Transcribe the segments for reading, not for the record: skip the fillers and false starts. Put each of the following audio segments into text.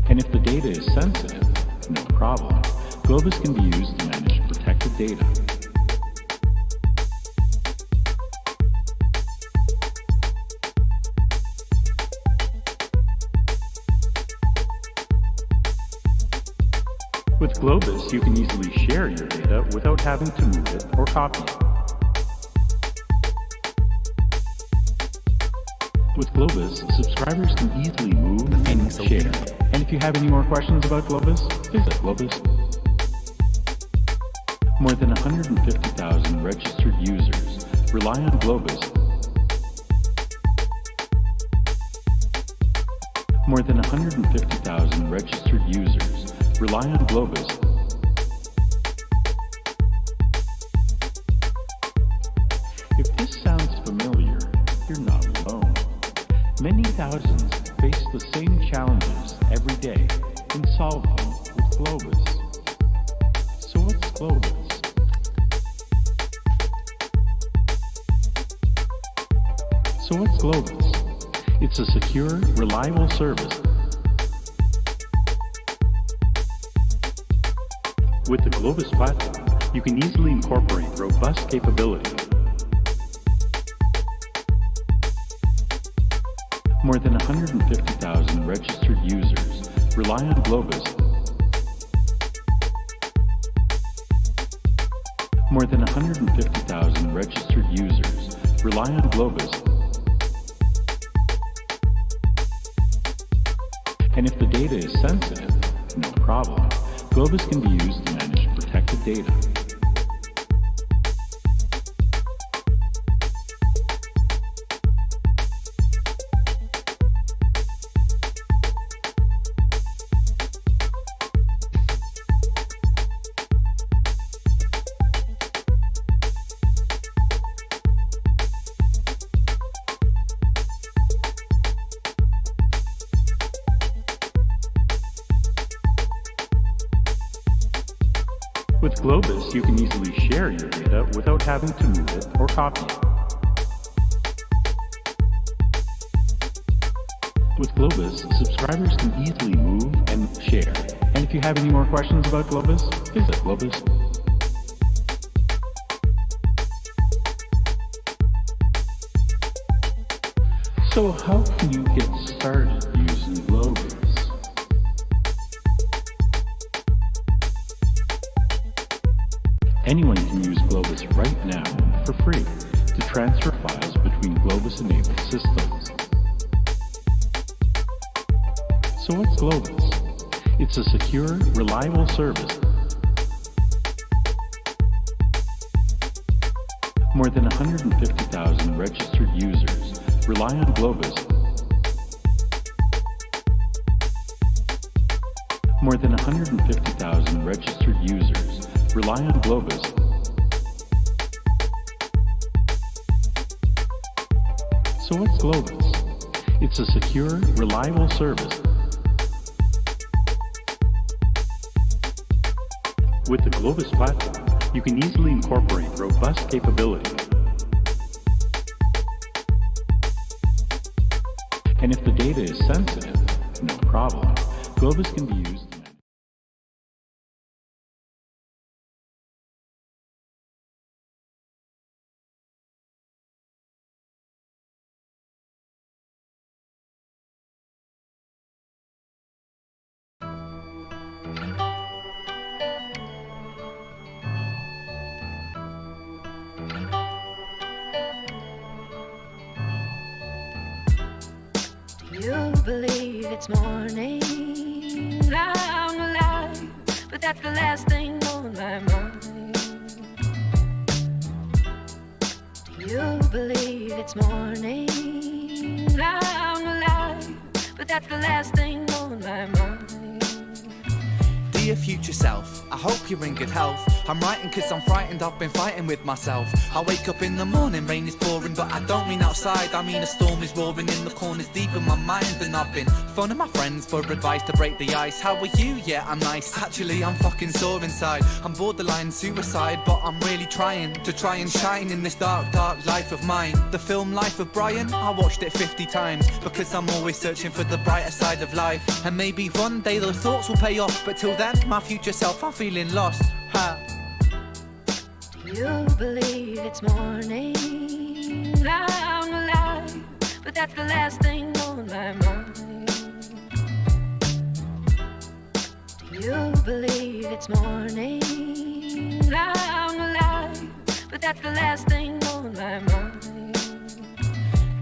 And if the data is sensitive, no problem. Globus can be used to manage protected data. With Globus, you can easily share your data without having to move it or copy it. With Globus, subscribers can easily move and share. And if you have any more questions about Globus, visit Globus. More than 150,000 registered users rely on Globus. More than 150,000 registered users rely on Globus. If this sounds familiar, you're not alone. Many thousands face the same challenges every day and solve them with Globus. So what's Globus? So what's Globus? It's a secure, reliable service. With the Globus platform, you can easily incorporate robust capabilities. More than 150,000 registered users rely on Globus. More than 150,000 registered users rely on Globus. And if the data is sensitive, no problem. Globus can be used to manage protected data. With Globus, you can easily share your data without having to move it or copy it. With Globus, subscribers can easily move and share. And if you have any more questions about Globus, visit Globus. So how can you get started using Globus? Anyone can use Globus right now for free to transfer files between Globus-enabled systems. So what's Globus? It's a secure, reliable service. More than 150,000 registered users rely on Globus. More than 150,000 registered users rely on Globus. So what's Globus? It's a secure, reliable service. With the Globus platform, you can easily incorporate robust capabilities. And if the data is sensitive, no problem. Globus can be used. You believe it's morning, I'm alive, but that's the last thing on my mind. Do you believe it's morning, I'm alive, but that's the last thing on my mind. Do Dear future self, I hope you're in good health. I'm writing cause I'm frightened, I've been fighting with myself. I wake up in the morning, rain is pouring, but I don't mean outside, I mean a storm is roaring in the corners deep in my mind. And I've been phoning my friends for advice to break the ice. How are you? Yeah, I'm nice. Actually, I'm fucking sore inside. I'm borderline suicide, but I'm really trying to try and shine in this dark, dark life of mine. The film Life of Brian, I watched it 50 times because I'm always searching for the brighter side of life. And maybe one day those thoughts will pay off, but till then, my future self, I'm feeling lost. Ha. You believe it's morning, I'm alive, but that's the last thing on my mind. You believe it's morning, I'm alive, but that's the last thing on my mind.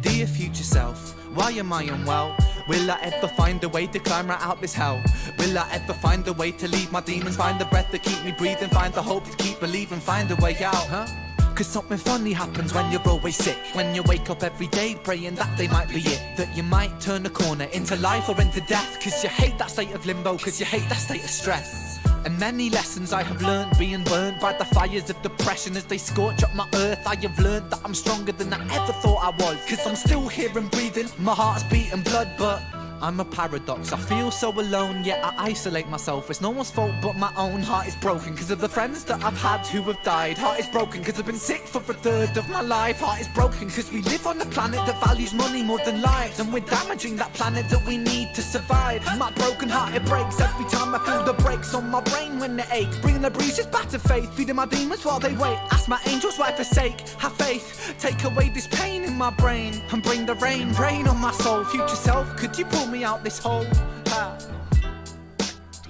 Dear future self, why am I unwell? Will I ever find a way to climb right out this hell? Will I ever find a way to leave my demons? Find the breath to keep me breathing, find the hope to keep believing, find a way out, huh? Cause something funny happens when you're always sick. When you wake up every day praying that day might be it. That you might turn a corner into life or into death. Cause you hate that state of limbo, cause you hate that state of stress. And many lessons I have learned being burned by the fires of depression as they scorch up my earth. I have learned that I'm stronger than I ever thought I was. Cause I'm still here and breathing, my heart's beating blood, but I'm a paradox. I feel so alone, yet I isolate myself. It's no one's fault but my own. Heart is broken cause of the friends that I've had who have died. Heart is broken cause I've been sick for a third of my life. Heart is broken cause we live on a planet that values money more than lives, and we're damaging that planet that we need to survive. My broken heart, it breaks every time I feel the brakes on my brain when it aches. Bringing the bruises back to faith, feeding my demons while they wait. Ask my angels why forsake, have faith. Take away this pain in my brain and bring the rain, rain on my soul. Future self, could you pull me out this hole? Ha.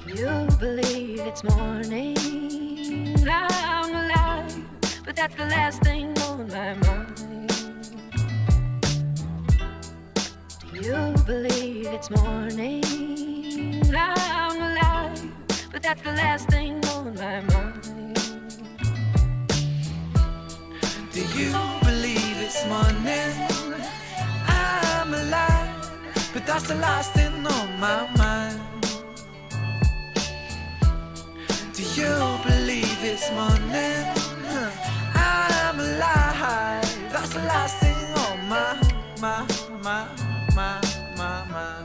You believe it's morning, I'm alive, but that's the last thing on my mind. You believe it's morning, I'm alive, but that's the last thing on my mind. Do you believe it's morning? I'm alive, but that's the last thing on my mind. Do you believe it's morning? I'm alive, that's the last thing on my mind.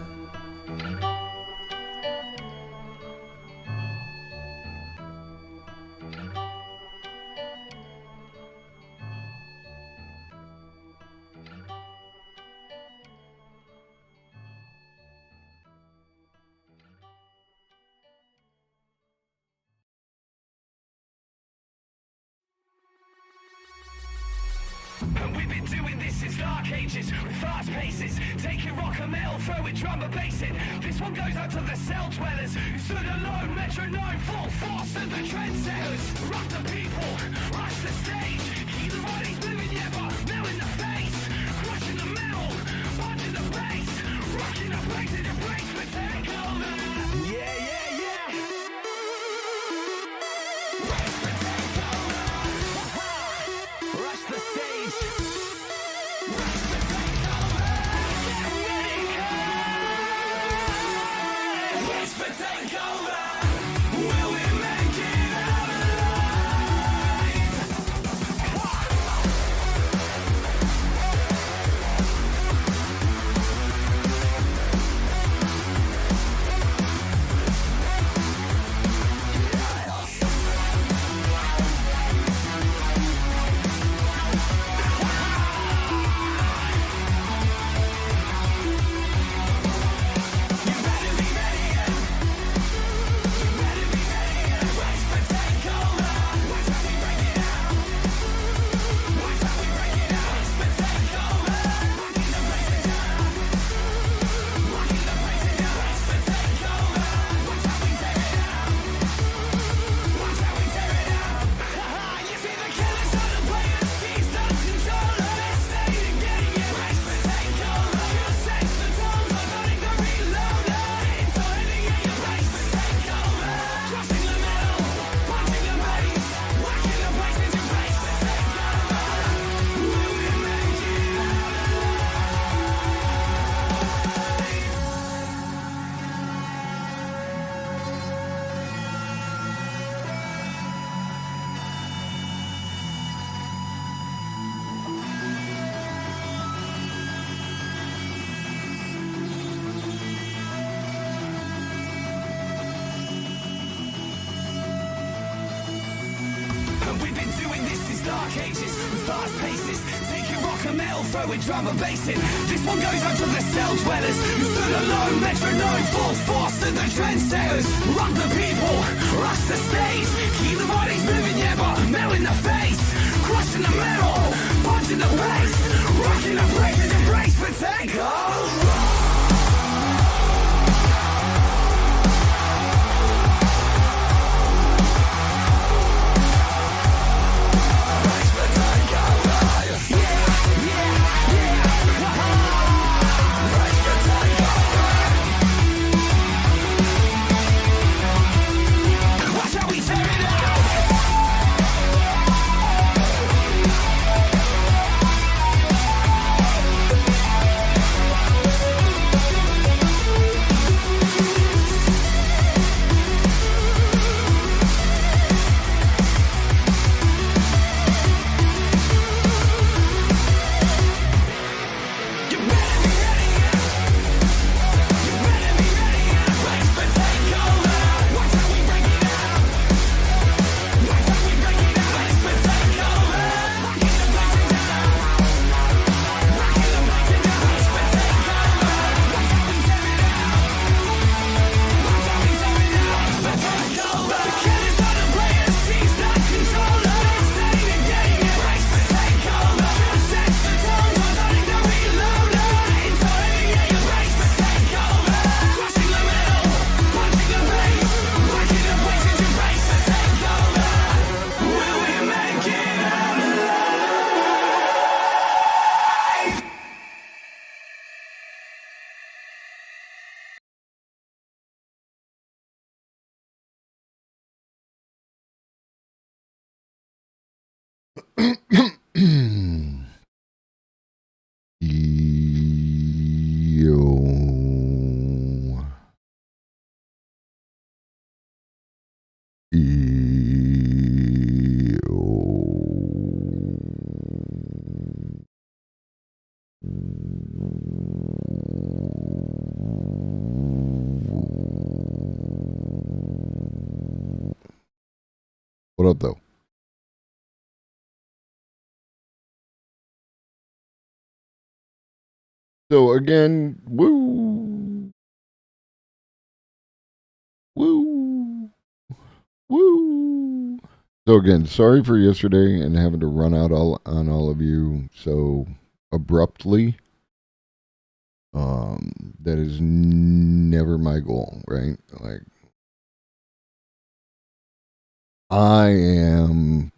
And we've been doing this since dark ages, with fast paces, taking rock and metal, throwing drum and bass in. This one goes out to the cell dwellers who stood alone, metronome, full force, and the trendsetters. Rock the people, rush the stage, keep the bodies moving, yeah, but now in the face. Crushing the metal, punching the bass, rocking the place in the place for takeover. Yeah, yeah, yeah. Race for takeover. Rush the stage. Race for takeover. Get ready, guys. Race for takeover. Will we make it out alive? dark ages with fast paces. Taking rock and metal, throwing drum and bass in. This one goes out to the cell dwellers who stood alone, metronome, full force to the trendsetters. Rock the people, rush the stage, keep the bodies moving, yeah, but metal in the face. Crushing the metal, punching the bass, rocking the places, embrace for takeover. What up, though? So again, woo, woo, woo. So again, sorry for yesterday and having to run out on all of you so abruptly. That is never my goal, right? Like, I am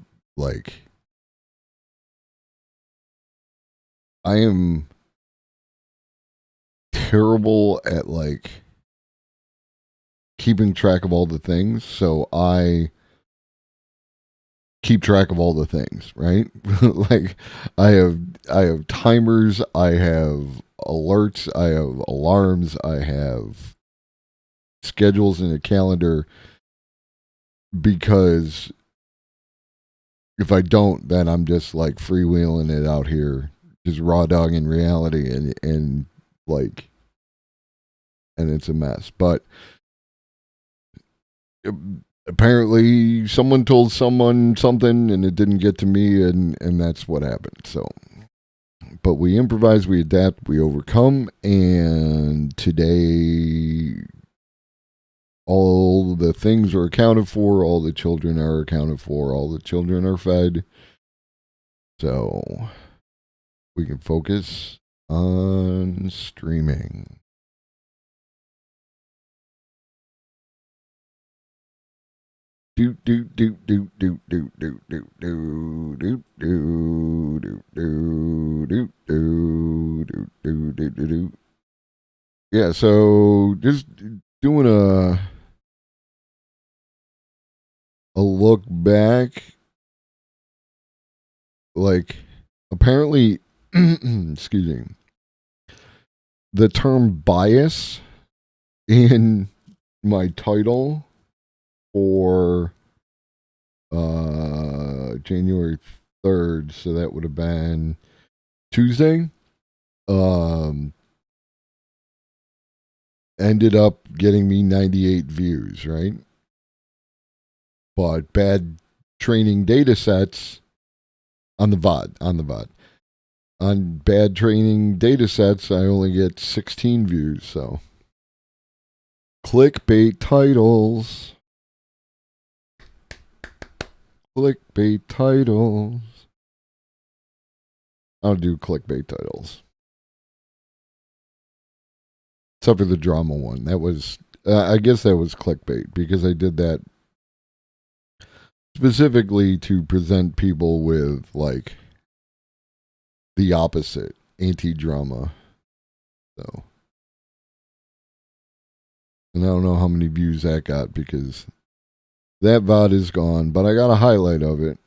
terrible at keeping track of all the things, so I keep track of all the things, right? Like, I have timers, I have alerts, I have alarms, I have schedules in a calendar, because if I don't, then I'm just freewheeling it out here, just raw dogging reality, and it's a mess. But apparently someone told someone something and it didn't get to me, and that's what happened. So, but we improvise, we adapt, we overcome, and today all the things are accounted for, all the children are accounted for, all the children are fed, so we can focus on streaming. Do do do do do do do do do do do do do do do do do do. Yeah, so just doing a look back, apparently, excuse me, the term bias in my title for January 3rd, so that would have been Tuesday, ended up getting me 98 views, right? But bad training data sets On the VOD. On bad training data sets, I only get 16 views, so. Clickbait titles. Clickbait titles. I'll do clickbait titles. Except for the drama one. That was, I guess that was clickbait because I did that specifically to present people with, like, the opposite, anti-drama. So. And I don't know how many views that got because that VOD is gone, but I got a highlight of it.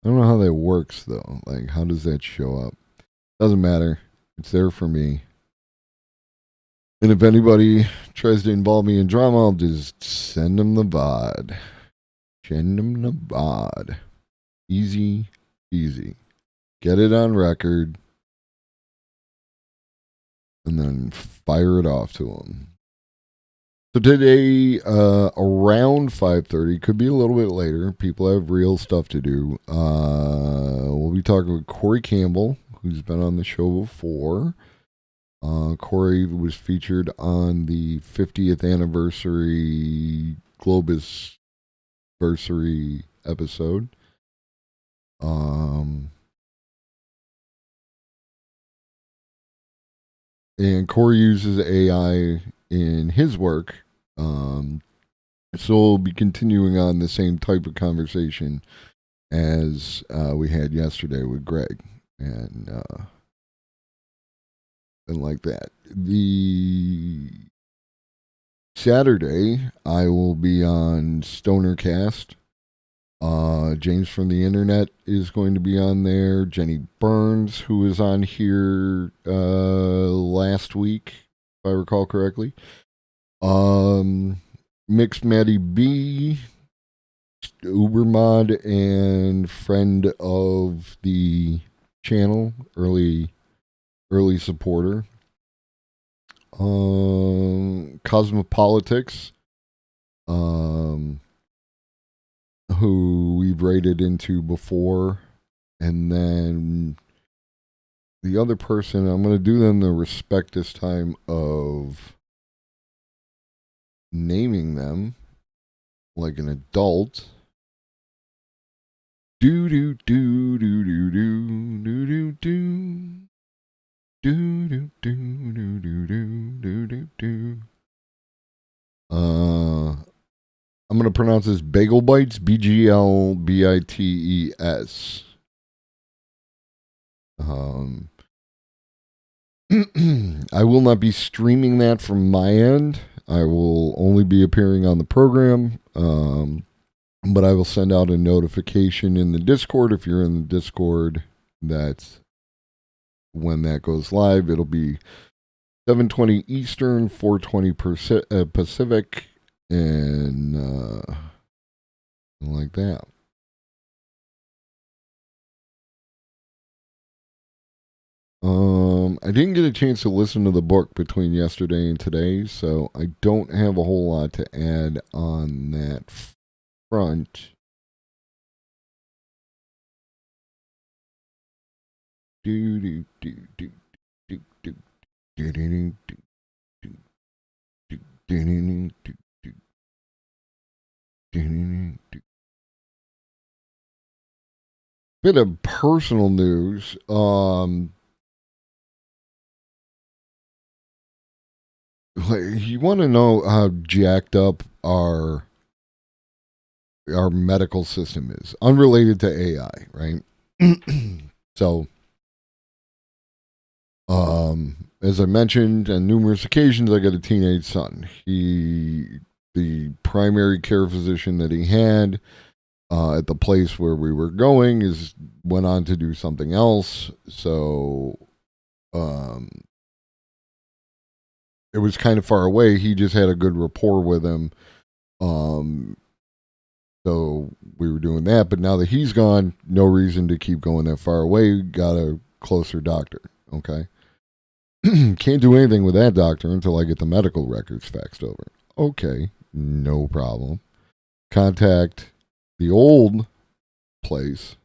I don't know how that works, though. Like, how does that show up? Doesn't matter. It's there for me. And if anybody tries to involve me in drama, I'll just send them the VOD. Send them the VOD. Easy, easy. Get it on record. And then fire it off to them. So today, around 5:30, could be a little bit later. People have real stuff to do. We'll be talking with Corey Campbell, who's been on the show before. Corey was featured on the 50th anniversary Globus-versary episode. And Corey uses AI in his work. So we'll be continuing on the same type of conversation as we had yesterday with Greg. And like that. The Saturday, I will be on Stonercast. James from the Internet is going to be on there. Jenny Burns, who was on here last week, if I recall correctly. Mixed Maddie B, Ubermod, and friend of the channel, early supporter. Cosmopolitics, who we've raided into before. And then the other person, I'm going to do them the respect this time of naming them like an adult. Do do do do do do do do do. Do do do do do do do do. I'm gonna pronounce this Bagel Bites, BGLBITES. I will not be streaming that from my end. I will only be appearing on the program. But I will send out a notification in the Discord. If you're in the Discord, that's when that goes live. It'll be 7:20 Eastern, 4:20 Pacific, and like that. I didn't get a chance to listen to the book between yesterday and today, so I don't have a whole lot to add on that front. Do do do do do do do do do do. Bit of personal news. You want to know how jacked up our medical system is, unrelated to AI, right? So, as I mentioned on numerous occasions, I got a teenage son. The primary care physician that he had at the place where we were going went on to do something else. So, it was kind of far away. He just had a good rapport with him. So we were doing that. But now that he's gone, no reason to keep going that far away. Got a closer doctor. Okay. Can't do anything with that doctor until I get the medical records faxed over. Okay. No problem. Contact the old place,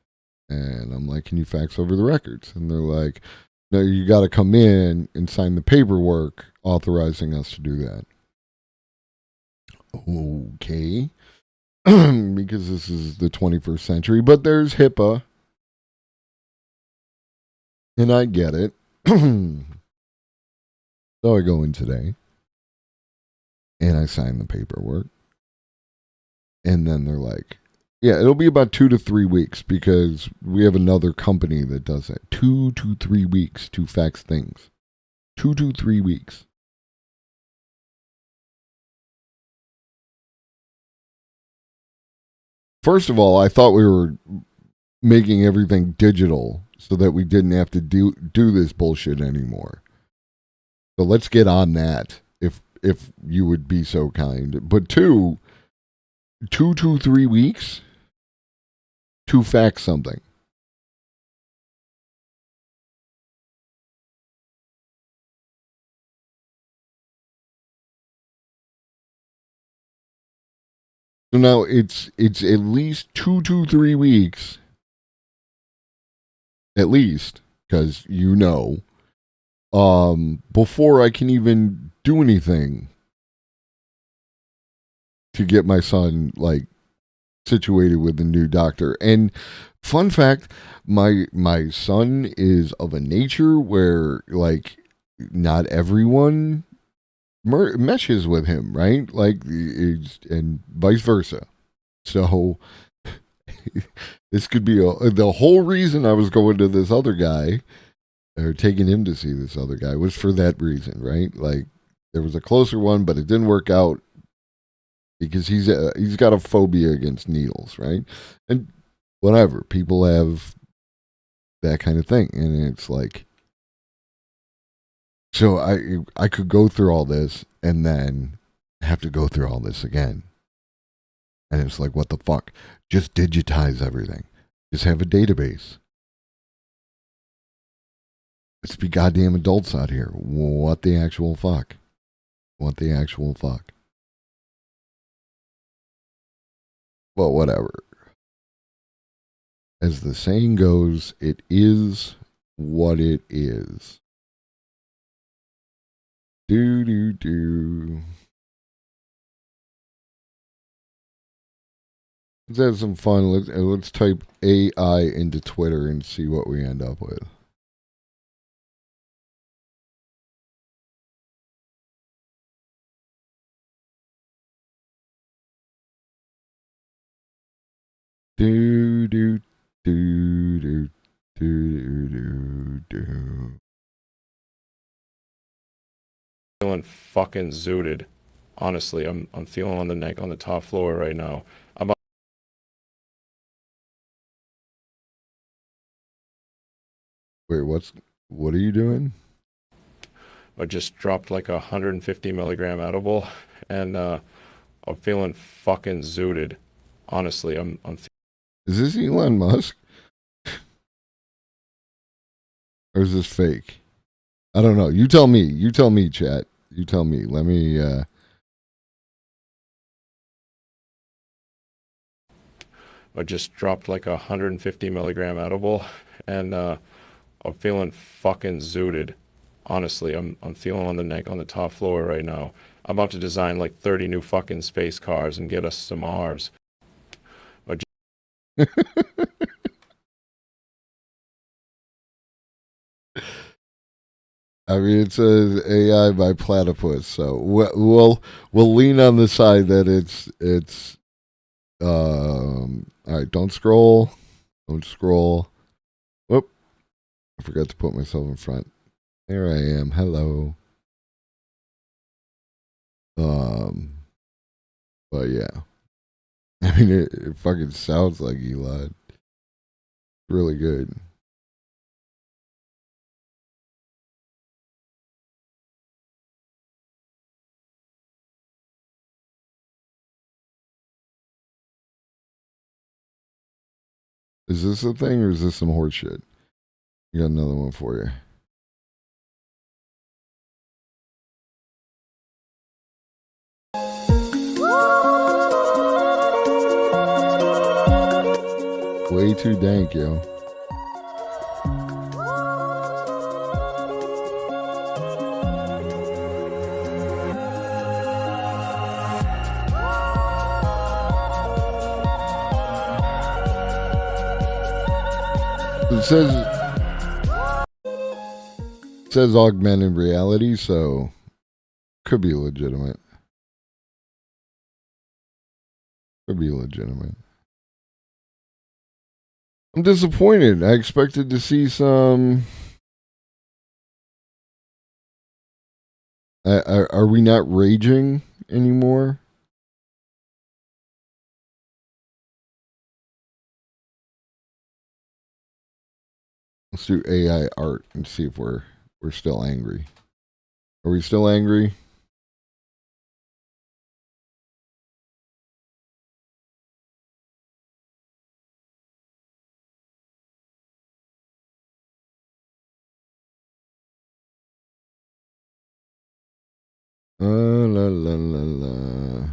and I'm like, can you fax over the records? And they're like, no, you got to come in and sign the paperwork authorizing us to do that. Okay. Because this is the 21st century, but there's HIPAA. And I get it. So I go in today and I sign the paperwork. And then they're like, yeah, it'll be about 2 to 3 weeks because we have another company that does it. 2 to 3 weeks to fax things. 2 to 3 weeks. First of all, I thought we were making everything digital so that we didn't have to do this bullshit anymore. So let's get on that if you would be so kind. But 2 to 3 weeks to fax something. So now it's at least 2 to 3 weeks. At least, because before I can even do anything to get my son situated with the new doctor. And fun fact, my son is of a nature where not everyone meshes with him, right? And vice versa. So this could be the whole reason I was going to this other guy or taking him to see this other guy was for that reason, right? There was a closer one, but it didn't work out because he's got a phobia against needles, right? And whatever, people have that kind of thing, and it's so I could go through all this and then have to go through all this again. And it's like, what the fuck? Just digitize everything. Just have a database. Let's be goddamn adults out here. What the actual fuck? What the actual fuck? Well, whatever. As the saying goes, it is what it is. Do. Let's have some fun. Let's type AI into Twitter and see what we end up with. Do. Feeling fucking zooted. Honestly, I'm feeling on the top floor right now. Wait, what are you doing? I just dropped 150 milligram edible, and I'm feeling fucking zooted. Honestly, I'm. Is this Elon Musk? Or is this fake? I don't know. You tell me. You tell me, chat. You tell me. Let me. I just dropped 150 milligram edible, and I'm feeling fucking zooted. Honestly, I'm feeling on the top floor right now. I'm about to design 30 new fucking space cars and get us to Mars. I mean, it says AI by Platypus, so we'll lean on the side that it's. All right, don't scroll. Don't scroll. Whoop! I forgot to put myself in front. There I am. Hello. But yeah, I mean, it fucking sounds like Elon. Really good. Is this a thing or is this some horse shit? You got another one for you. way too dank, yo. It says augmented reality, so could be legitimate. Could be legitimate. I'm disappointed. I expected to see some. Are we not raging anymore? Let's do AI art and see if we're still angry. Are we still angry? La la la la.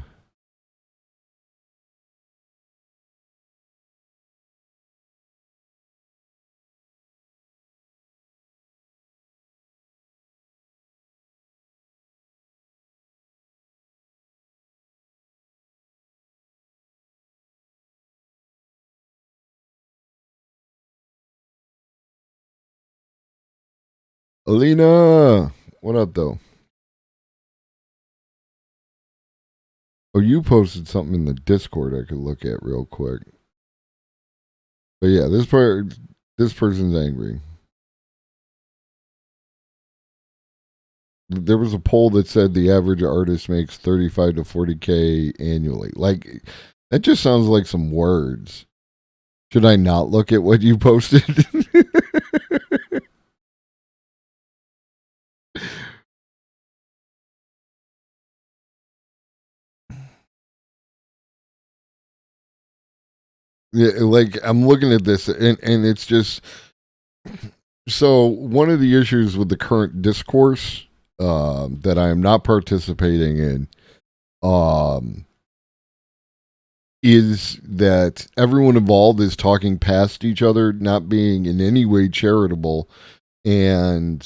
Alina, what up, though? Oh, you posted something in the Discord I could look at real quick. But yeah, this person's angry. There was a poll that said the average artist makes 35 to 40K annually. Like, that just sounds like some words. Should I not look at what you posted? Yeah, like I'm looking at this and it's just so one of the issues with the current discourse that I am not participating in is that everyone involved is talking past each other, not being in any way charitable, and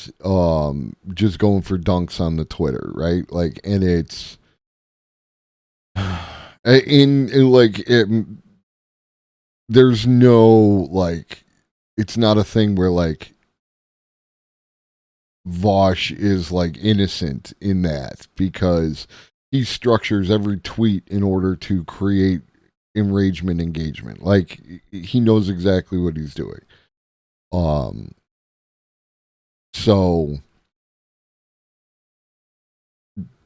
just going for dunks on the Twitter, right? Like, and it's there's no, like, it's not a thing where, like, Vosh is, like, innocent in that, because he structures every tweet in order to create enragement engagement. Like, he knows exactly what he's doing. So,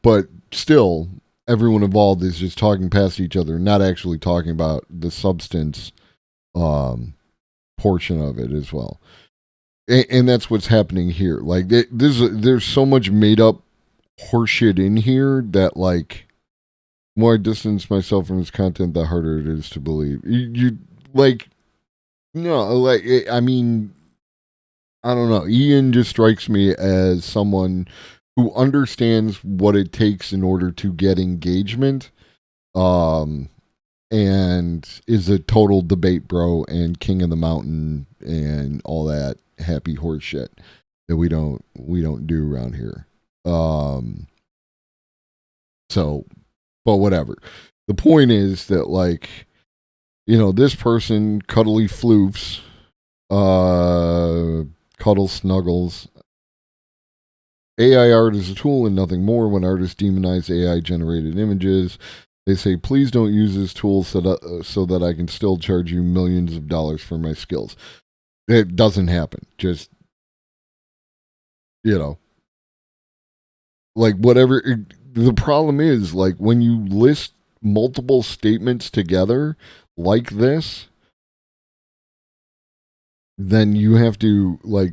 but still, everyone involved is just talking past each other, not actually talking about the substance portion of it as well, and that's what's happening here. Like, there's so much made up horseshit in here that, like, the more I distance myself from his content, the harder it is to believe. You like, no, like, I mean, I don't know. Ian just strikes me as someone who understands what it takes in order to get engagement. And is a total debate bro and king of the mountain and all that happy horse shit that we don't do around here. So, but whatever. The point is that, like, you know, this person, Cuddly Floofs, Cuddle Snuggles, AI art is a tool and nothing more. When artists demonize AI generated images, they say, please don't use this tool so that I can still charge you millions of dollars for my skills. It doesn't happen. Just, you know, like, whatever. The problem is, like, when you list multiple statements together like this, then you have to, like,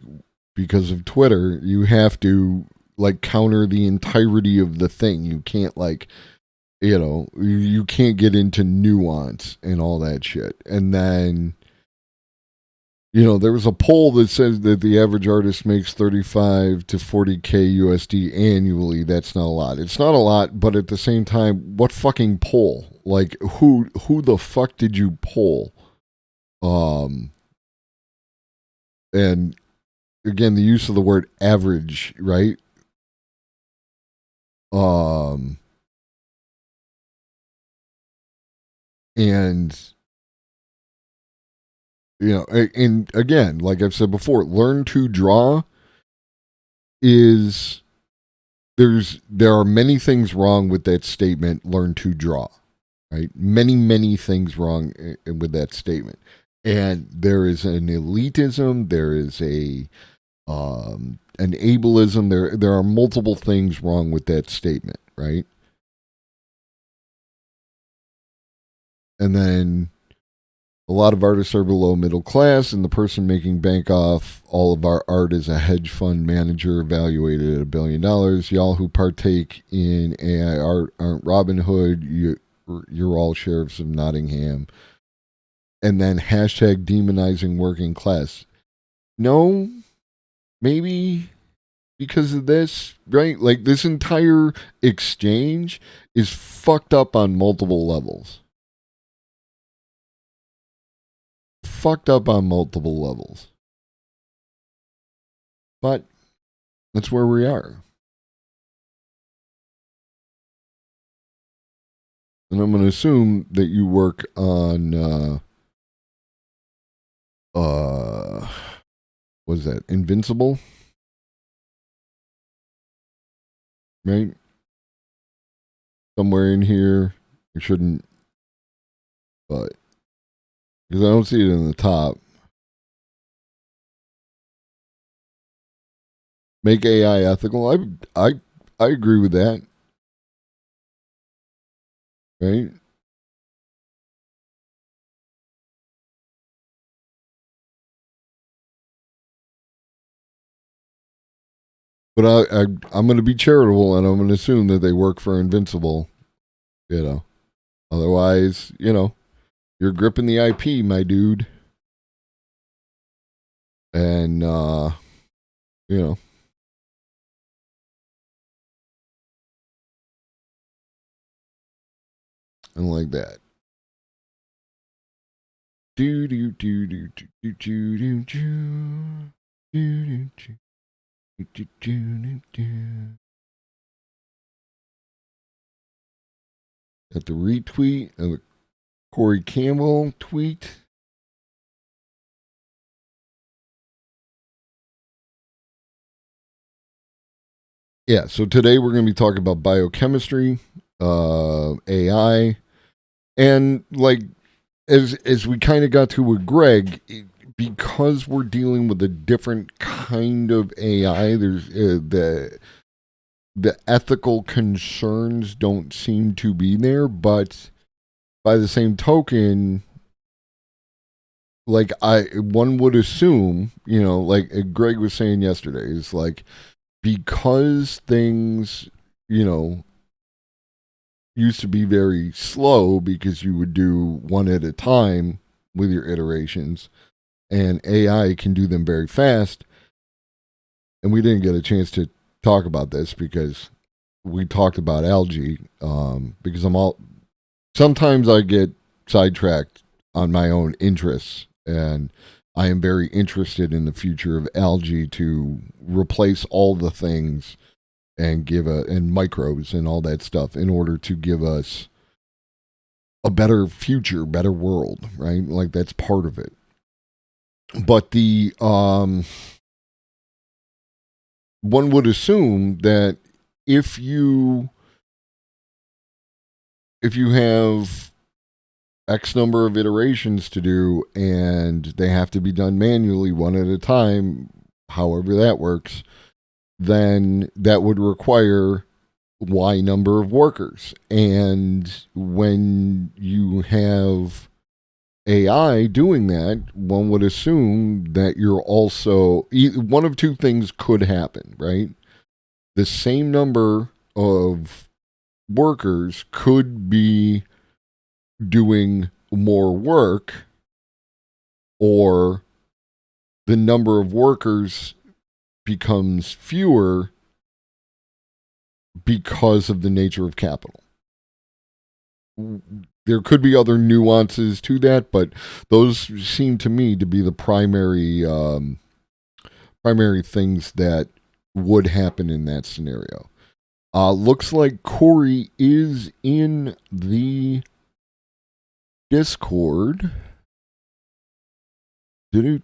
because of Twitter, you have to, like, counter the entirety of the thing. You can't, like, you know, you can't get into nuance and all that shit. And then, you know, there was a poll that says that the average artist makes 35 to 40K USD annually. That's not a lot. It's not a lot, but at the same time, what fucking poll? Like, who the fuck did you poll? And again, the use of the word average, right? And and again, like I've said before, learn to draw is there are many things wrong with that statement, learn to draw, right? Many things wrong with that statement. And there is an elitism, there is an ableism, there are multiple things wrong with that statement, right? And then a lot of artists are below middle class, and the person making bank off all of our art is a hedge fund manager evaluated at $1 billion. Y'all who partake in AI art aren't Robin Hood. You're all sheriffs of Nottingham. And then hashtag demonizing working class. No, maybe because of this, right? Like this entire exchange is fucked up on multiple levels. But that's where we are. And I'm going to assume that you work on what is that? Invincible? Right? Somewhere in here. It shouldn't, but because I don't see it in the top. Make AI ethical. I agree with that. Right? But I'm going to be charitable and I'm going to assume that they work for Invincible. Otherwise, you're gripping the IP, my dude. And, and like that. Do do do do do do do do do do do do. At the retweet of the Corey Campbell tweet. Yeah, so today we're going to be talking about biochemistry, AI, and like as we kind of got to with Greg, because we're dealing with a different kind of AI, there's the ethical concerns don't seem to be there, but by the same token, like one would assume, like Greg was saying yesterday, is like because things, used to be very slow because you would do one at a time with your iterations, and AI can do them very fast. And we didn't get a chance to talk about this because we talked about algae, because sometimes I get sidetracked on my own interests, and I am very interested in the future of algae to replace all the things and and microbes and all that stuff in order to give us a better future, better world, right? Like that's part of it. But the one would assume that if you have X number of iterations to do and they have to be done manually one at a time, however that works, then that would require Y number of workers. And when you have AI doing that, one would assume that you're also, one of two things could happen, right? The same number of workers could be doing more work, or the number of workers becomes fewer because of the nature of capital. there could be other nuances to that, but those seem to me to be the primary things that would happen in that scenario. Looks like Corey is in the Discord. We'll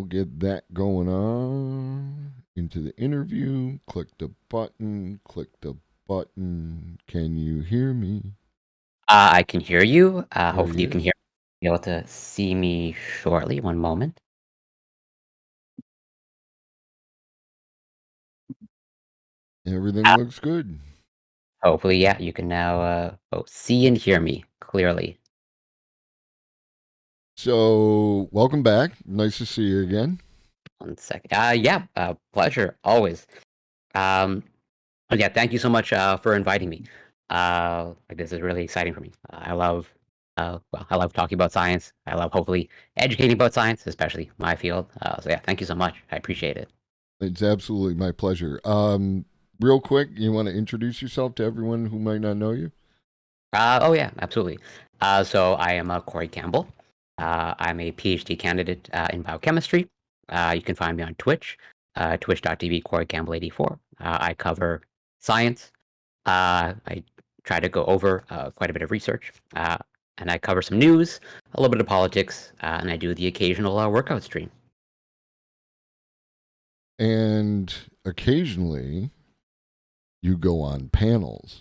get that going on. Into the interview. Click the button. Can you hear me? I can hear you. Hopefully you can be able to see me shortly. One moment. Everything looks good. Hopefully, yeah, you can now both see and hear me clearly. So, welcome back. Nice to see you again. 1 second. Pleasure, always. Yeah, thank you so much for inviting me. This is really exciting for me. I love talking about science. I love hopefully educating about science, especially my field. So yeah, thank you so much. I appreciate it. It's absolutely my pleasure. Real quick, you want to introduce yourself to everyone who might not know you? Oh yeah, absolutely. So I am Corey Campbell. I'm a PhD candidate in biochemistry. You can find me on Twitch, twitch.tv Corey Campbell 84. I cover science. I try to go over quite a bit of research, and I cover some news, a little bit of politics, and I do the occasional workout stream. And occasionally, you go on panels.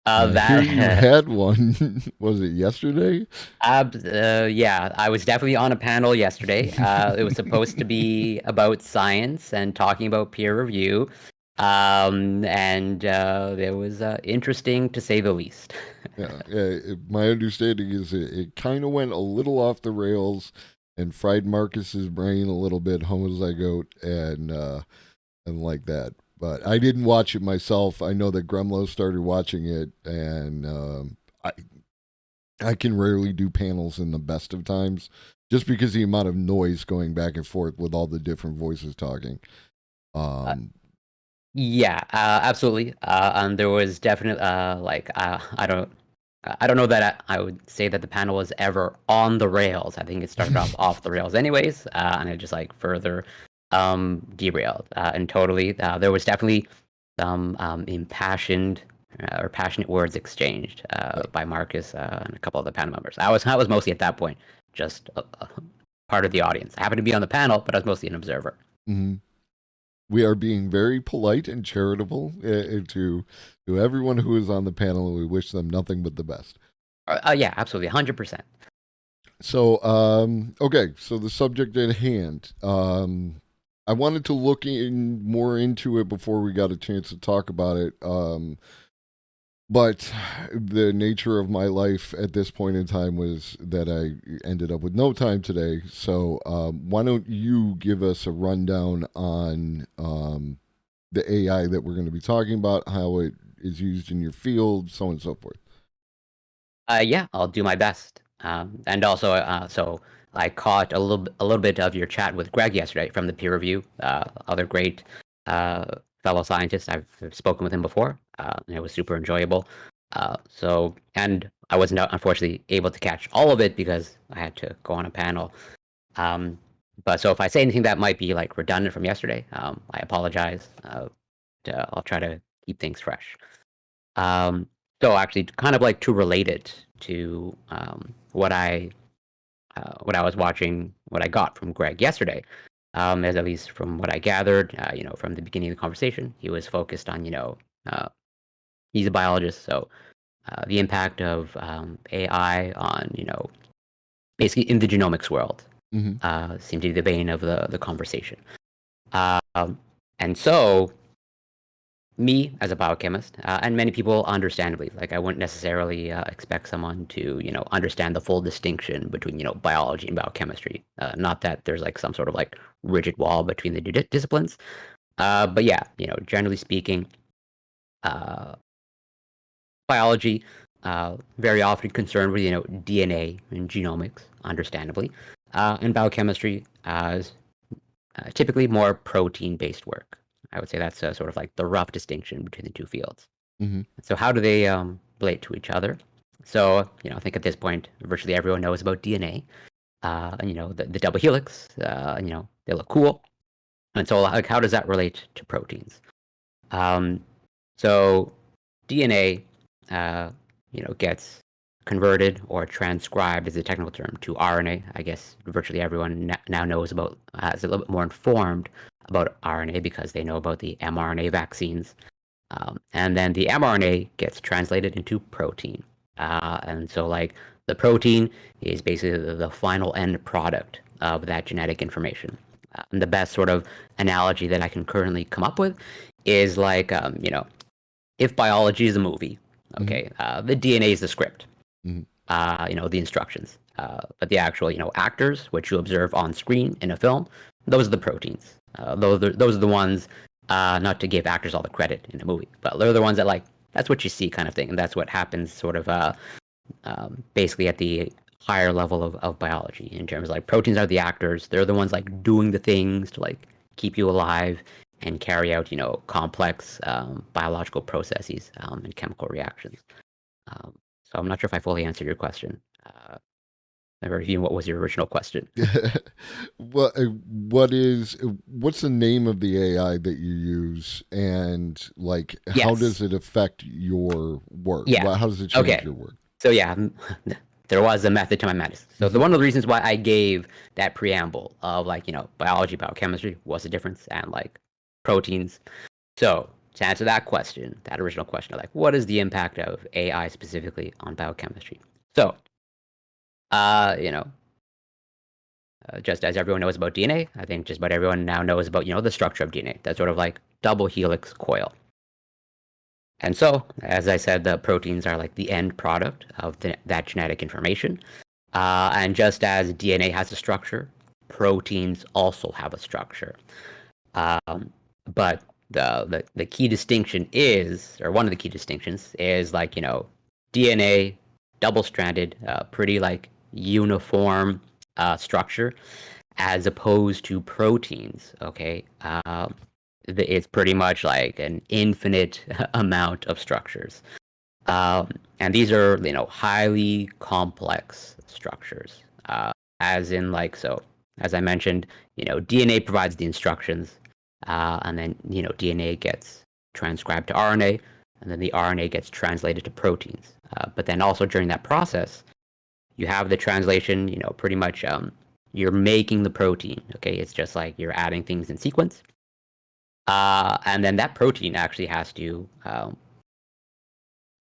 That you had one. Was it yesterday? Yeah, I was definitely on a panel yesterday. It was supposed to be about science and talking about peer review, and it was interesting to say the least. My understanding is it kind of went a little off the rails and fried Marcus's brain a little bit, homozygote and like that. But I didn't watch it myself. I know that Gremlo started watching it, and I can rarely do panels in the best of times, just because the amount of noise going back and forth with all the different voices talking. Yeah, absolutely. And there was definitely I don't know that I would say that the panel was ever on the rails. I think it started off the rails anyways, and it just further derailed. And totally, there was definitely some impassioned or passionate words exchanged by Marcus and a couple of the panel members. I was mostly at that point just a part of the audience. I happened to be on the panel, but I was mostly an observer. Mm-hmm. We are being very polite and charitable to everyone who is on the panel, and we wish them nothing but the best. Yeah, absolutely, 100%. So, okay, so the subject at hand. I wanted to look more into it before we got a chance to talk about it. But the nature of my life at this point in time was that I ended up with no time today. So why don't you give us a rundown on the AI that we're going to be talking about, how it is used in your field, so on and so forth. Yeah, I'll do my best. And also, so I caught a little bit of your chat with Greg yesterday from the peer review. Other great fellow scientist. I've spoken with him before. And it was super enjoyable. And I wasn't unfortunately able to catch all of it because I had to go on a panel. But so if I say anything that might be redundant from yesterday, I apologize. I'll try to keep things fresh. So actually, kind of to relate it to what I was watching, what I got from Greg yesterday. As at least from what I gathered, from the beginning of the conversation, he was focused on, he's a biologist, so the impact of AI on, basically in the genomics world seemed to be the vein of the conversation. And so, me as a biochemist, and many people understandably, I wouldn't necessarily expect someone to, understand the full distinction between, biology and biochemistry. Not that there's some sort of rigid wall between the disciplines. But yeah, generally speaking, biology, very often concerned with, DNA and genomics, understandably. And biochemistry is typically more protein-based work. I would say that's sort of like the rough distinction between the two fields. Mm-hmm. So how do they relate to each other? So, I think at this point, virtually everyone knows about DNA. The double helix, they look cool. And so, like, how does that relate to proteins? So DNA, gets converted or transcribed is a technical term to RNA. I guess virtually everyone now knows about, is a little bit more informed about RNA because they know about the mRNA vaccines. And then the mRNA gets translated into protein. And so, like, the protein is basically the final end product of that genetic information. And the best sort of analogy that I can currently come up with is like, if biology is a movie, okay, the DNA is the script, the instructions. But the actual, actors, which you observe on screen in a film, those are the proteins. Those are the ones, not to give actors all the credit in a movie, but they're the ones that, like, that's what you see kind of thing. And that's what happens sort of basically at the higher level of biology in terms of, like, proteins are the actors. They're the ones, like, doing the things to, like, keep you alive and carry out, complex biological processes and chemical reactions. So I'm not sure if I fully answered your question. What was your original question? What's the name of the AI that you use, and like how does it affect your work? Yeah. How does it change your work? So there was a method to my madness. So one of the reasons why I gave that preamble of, like, biology, biochemistry, what's the difference, and, like, proteins. So to answer that question, that original question of, like, what is the impact of AI specifically on biochemistry? So, just as everyone knows about DNA, I think just about everyone now knows about, the structure of DNA. That's sort of like double helix coil. And so, as I said, the proteins are like the end product of that genetic information. And just as DNA has a structure, proteins also have a structure. But the key distinction is, or one of the key distinctions is, like, DNA, double-stranded, pretty, like, uniform structure, as opposed to proteins, okay? It's pretty much like an infinite amount of structures. And these are, highly complex structures. As in, like, so, as I mentioned, DNA provides the instructions, and then, DNA gets transcribed to RNA, and then the RNA gets translated to proteins. But then also during that process, you have the translation, pretty much you're making the protein, okay? It's just like you're adding things in sequence. And then that protein actually has to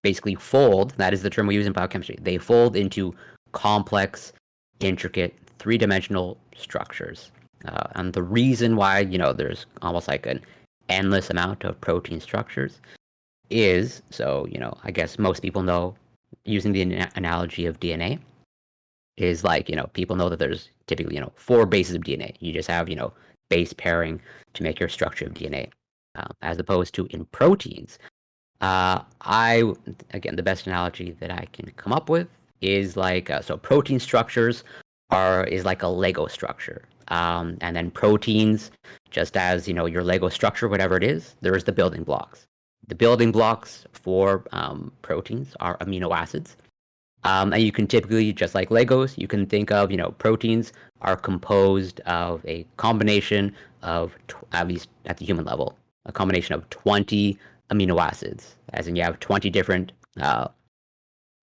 basically fold. That is the term we use in biochemistry. They fold into complex, intricate, three-dimensional structures. And the reason why, there's almost like an endless amount of protein structures is, so, I guess most people know, using the analogy of DNA, is like, people know that there's typically, 4 bases of DNA. You just have, base pairing to make your structure of DNA, as opposed to in proteins. Again, the best analogy that I can come up with is like, so protein structures is like a Lego structure. And then proteins, just as, your Lego structure, whatever it is, there's the building blocks. The building blocks for proteins are amino acids. And you can typically, just like Legos, you can think of, proteins are composed of a combination of, at least at the human level, a combination of 20 amino acids, as in you have 20 different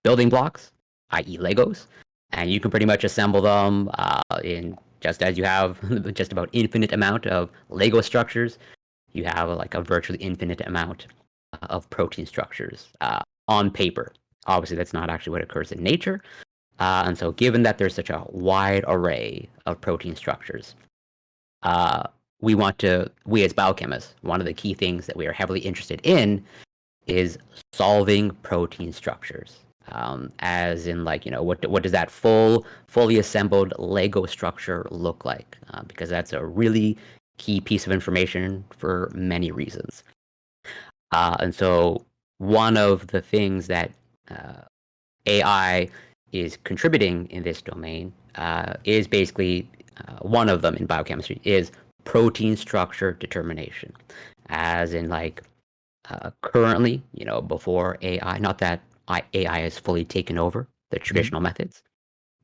building blocks, i.e. Legos, and you can pretty much assemble them in, just as you have just about infinite amount of Lego structures, you have like a virtually infinite amount of protein structures on paper. Obviously, that's not actually what occurs in nature. And so given that there's such a wide array of protein structures, we as biochemists, one of the key things that we are heavily interested in is solving protein structures. As in, like, what does that fully assembled Lego structure look like? Because that's a really key piece of information for many reasons. And so one of the things that AI is contributing in this domain is basically one of them in biochemistry is protein structure determination, as in like currently, before AI, not that AI has fully taken over the traditional methods,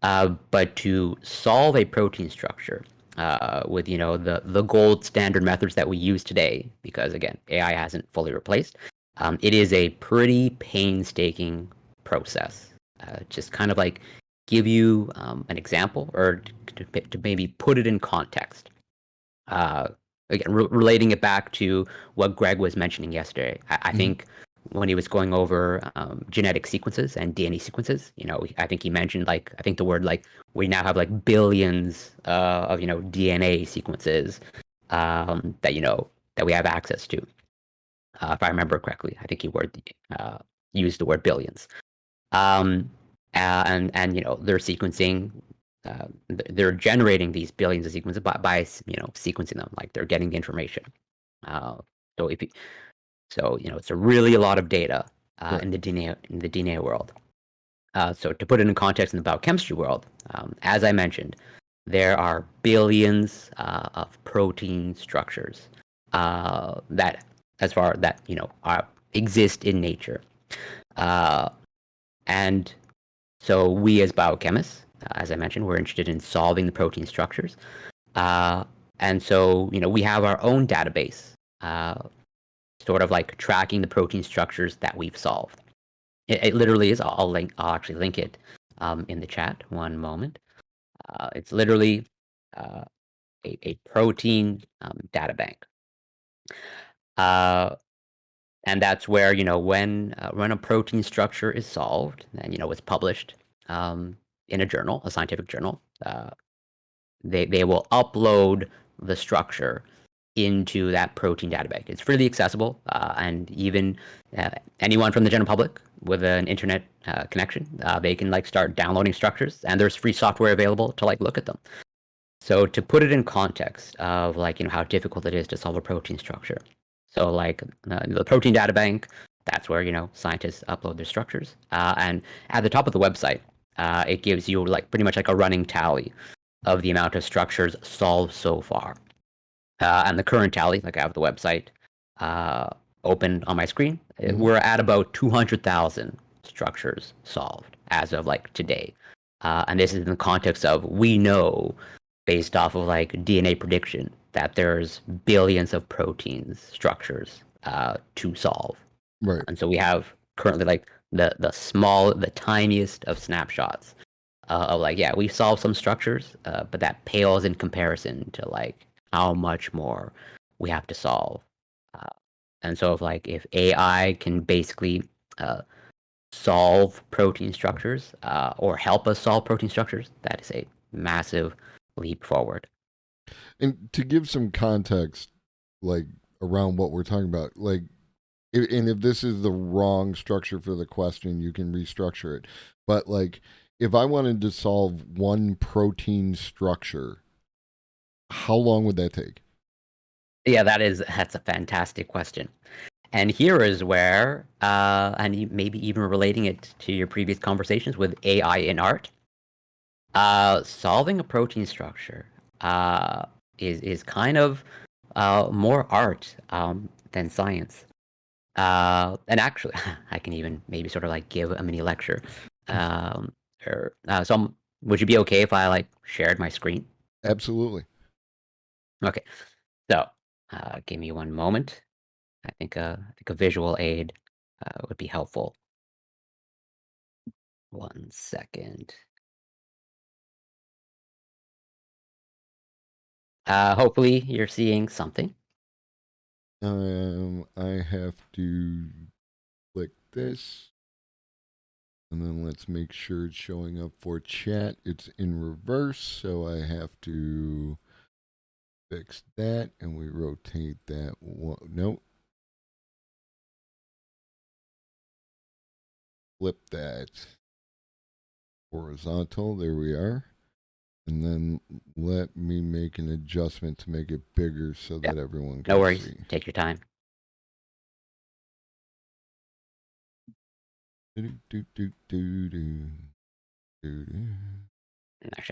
but to solve a protein structure with the gold standard methods that we use today, because again, AI hasn't fully replaced. It is a pretty painstaking process. Just kind of like give you an example, or to maybe put it in context. Again, relating it back to what Greg was mentioning yesterday, I think when he was going over genetic sequences and DNA sequences, I think he mentioned I think the word we now have billions of DNA sequences that we have access to. If I remember correctly, I think he used the word billions. And they're sequencing. They're generating these billions of sequences by sequencing them. Like they're getting the information. So it's a really a lot of data in the DNA world. So to put it in context in the biochemistry world, as I mentioned, there are billions of protein structures that exist in nature, and so we as biochemists, as I mentioned, we're interested in solving the protein structures, and so we have our own database, sort of like tracking the protein structures that we've solved. It literally is. I'll actually link it in the chat. One moment. It's literally a protein data bank. And that's where when a protein structure is solved and it's published in a journal, a scientific journal, they will upload the structure into that protein data bank. It's freely accessible, and even anyone from the general public with an internet connection, they can start downloading structures, and there's free software available to look at them. So to put it in context of how difficult it is to solve a protein structure. So the protein data bank, that's where scientists upload their structures, and at the top of the website, it gives you pretty much a running tally of the amount of structures solved so far. And the current tally, I have the website open on my screen, we're at about 200,000 structures solved as of today. And this is in the context of we know, based off of DNA prediction, that there's billions of proteins structures to solve. Right. And so we have currently the tiniest of snapshots of we solved some structures, but that pales in comparison to how much more we have to solve. And so if AI can basically solve protein structures or help us solve protein structures, that is a massive leap forward. And to give some context, around what we're talking about, if this is the wrong structure for the question, you can restructure it. But if I wanted to solve one protein structure, how long would that take? Yeah, that's a fantastic question. And here is where, and maybe even relating it to your previous conversations with AI in art, solving a protein structure is kind of more art than science. And actually, I can even maybe sort of give a mini lecture. Would you be okay if I shared my screen? Absolutely. Okay. So, give me one moment. I think a visual aid would be helpful. 1 second. Hopefully you're seeing something. I have to click this, and then let's make sure it's showing up for chat. It's in reverse, so I have to fix that, and we rotate that one. Nope. Flip that horizontal. There we are. And then let me make an adjustment to make it bigger so that everyone can No worries. see. Take your time. Actually,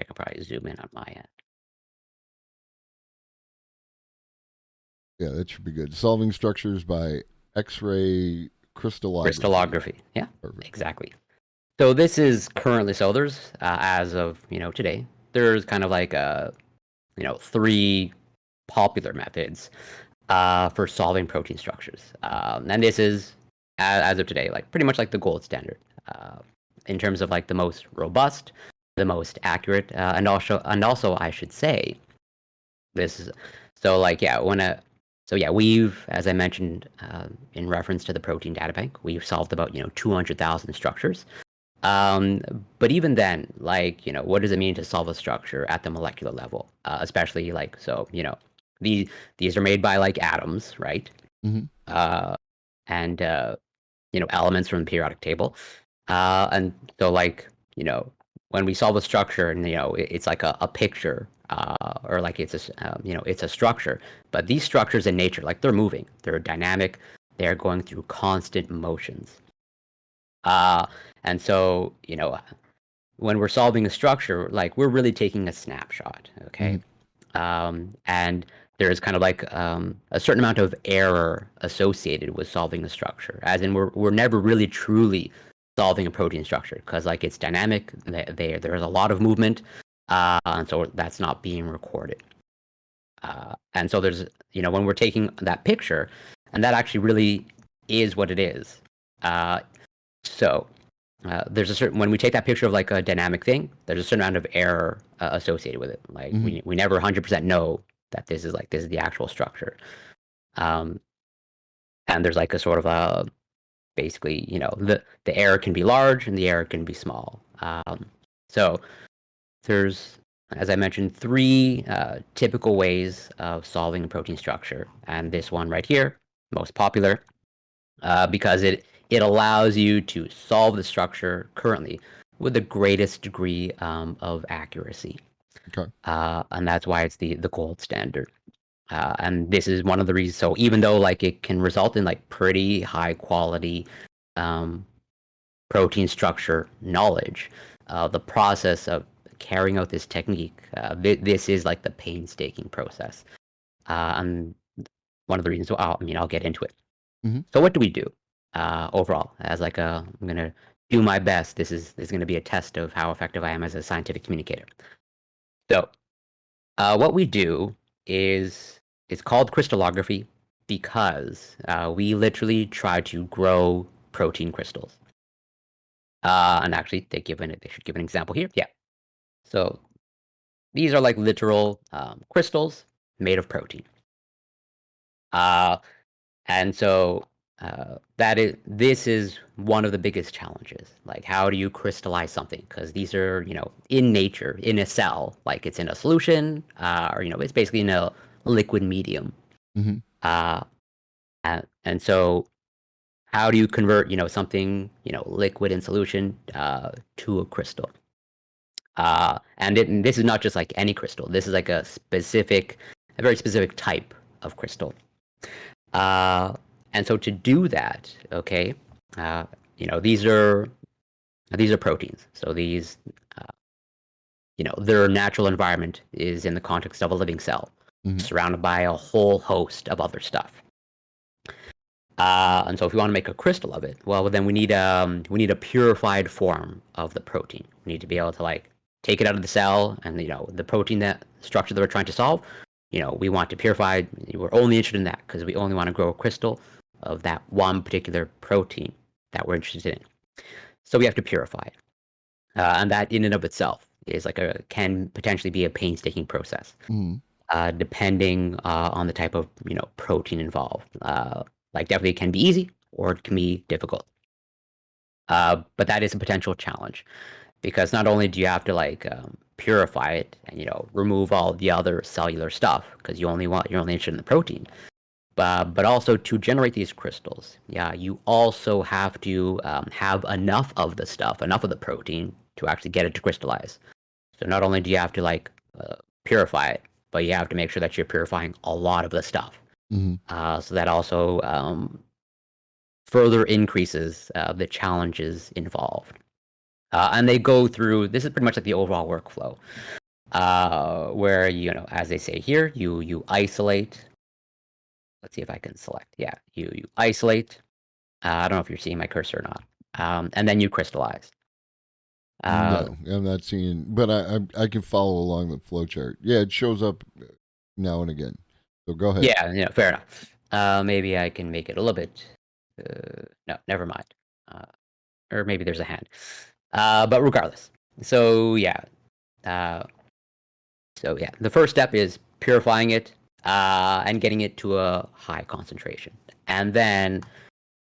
I can probably zoom in on my end. Yeah, that should be good. Solving structures by X-ray crystallography. Crystallography. Yeah, Perfect. exactly. So this is currently, so there's, as of, today, there's kind of like, 3 popular methods for solving protein structures. And this is, as of today, like pretty much like the gold standard in terms of like the most robust, the most accurate, and also I should say, this is, so like, yeah, we've, as I mentioned, in reference to the protein data bank, we've solved about 200,000 structures. But even then, like, what does it mean to solve a structure at the molecular level? Especially like, so, these are made by like atoms, right? Mhm. And elements from the periodic table. And so like, when we solve a structure and, it's like a picture, or like it's it's a structure, but these structures in nature, like they're moving, they're dynamic, they're going through constant motions. And so, when we're solving a structure, like we're really taking a snapshot, okay? And there's kind of like a certain amount of error associated with solving a structure, as in we're never really truly solving a protein structure because like it's dynamic, there's a lot of movement, and so that's not being recorded. And so there's, when we're taking that picture, and that actually really is what it is. So there's a certain, when we take that picture of like a dynamic thing, there's a certain amount of error associated with it. Like we never 100% know that this is the actual structure. And there's like a sort of a, basically, the error can be large and the error can be small. So there's, as I mentioned, 3 typical ways of solving a protein structure. And this one right here, most popular, because it allows you to solve the structure currently with the greatest degree of accuracy. Okay. And that's why it's the gold standard. And this is one of the reasons. So even though like it can result in like pretty high quality protein structure knowledge, the process of carrying out this technique, this is like the painstaking process. And one of the reasons, I'll get into it. So what do we do overall as like I'm going to do my best. This is going to be a test of how effective I am as a scientific communicator. So what we do is, it's called crystallography because we literally try to grow protein crystals. And actually, they should give an example here. Yeah. So these are like literal crystals made of protein. And so this is one of the biggest challenges. Like, how do you crystallize something? Because these are, in nature, in a cell, like it's in a solution, or it's basically in a liquid medium. And so, how do you convert, something, liquid in solution to a crystal? And this is not just like any crystal. This is like a very specific type of crystal. And so to do that, okay, these are proteins. So these, their natural environment is in the context of a living cell, surrounded by a whole host of other stuff. And so if we want to make a crystal of it, well, then we need a purified form of the protein. We need to be able to like take it out of the cell, and the protein, that structure that we're trying to solve, we want to purify. We're only interested in that because we only want to grow a crystal of that one particular protein that we're interested in. So we have to purify it. And that in and of itself is can potentially be a painstaking process, depending on the type of, protein involved. Like definitely it can be easy or it can be difficult. But that is a potential challenge, because not only do you have to purify it and, remove all the other cellular stuff, because you're only interested in the protein, but also to generate these crystals, you also have to have enough of the stuff, enough of the protein to actually get it to crystallize. So not only do you have to purify it, but you have to make sure that you're purifying a lot of the stuff. So that also further increases the challenges involved. And they go through, this is pretty much like the overall workflow, where, as they say here, you isolate let's see if I can select. Yeah, you isolate. I don't know if you're seeing my cursor or not. And then you crystallize. No, I'm not seeing, but I can follow along the flowchart. Yeah, it shows up now and again. So go ahead. Yeah, fair enough. Maybe I can make it a little bit. No, never mind. Or maybe there's a hand. But regardless, so yeah. The first step is purifying it and getting it to a high concentration, and then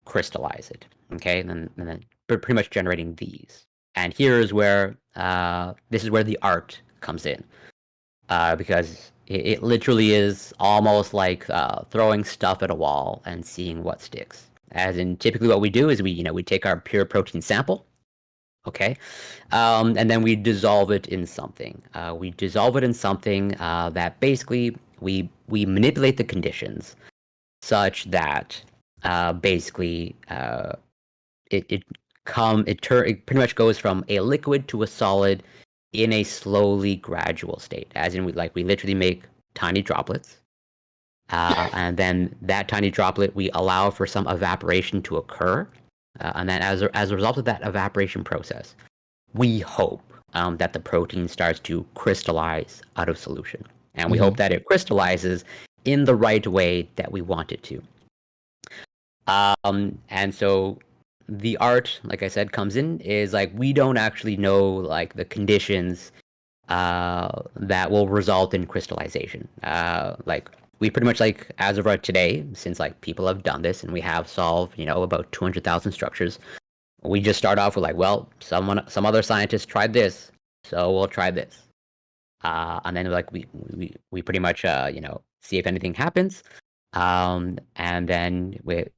crystallize it. Okay, and then pretty much generating these. And here's where this is where the art comes in, because it literally is almost like throwing stuff at a wall and seeing what sticks. As in, typically what we do is we take our pure protein sample, okay, and then we dissolve it in something. We dissolve it in something that basically we manipulate the conditions such that basically it pretty much goes from a liquid to a solid in a slowly gradual state. As in, we literally make tiny droplets, and then that tiny droplet we allow for some evaporation to occur, and then as a result of that evaporation process, we hope that the protein starts to crystallize out of solution, and we hope that it crystallizes in the right way that we want it to. And so the art, like I said, comes in is like we don't actually know like the conditions that will result in crystallization. Like we pretty much, like, as of right today, since like people have done this and we have solved about 200,000 structures, we just start off with like, well, some other scientist tried this, so we'll try this, and then like we pretty much see if anything happens, and then with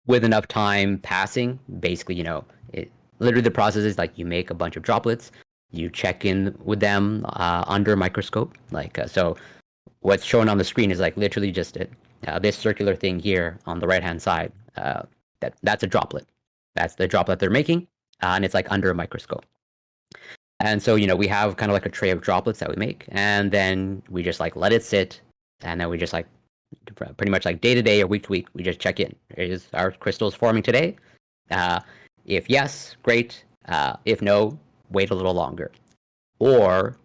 with enough time passing, basically, literally the process is like you make a bunch of droplets, you check in with them under a microscope. Like, so what's shown on the screen is like literally just this circular thing here on the right-hand side. That's a droplet. That's the droplet they're making, and it's like under a microscope. And so, we have kind of like a tray of droplets that we make, and then we just like let it sit, and then we just like pretty much like day to day or week to week, we just check in. Is our crystals forming today? If yes, great. If no, wait a little longer. Or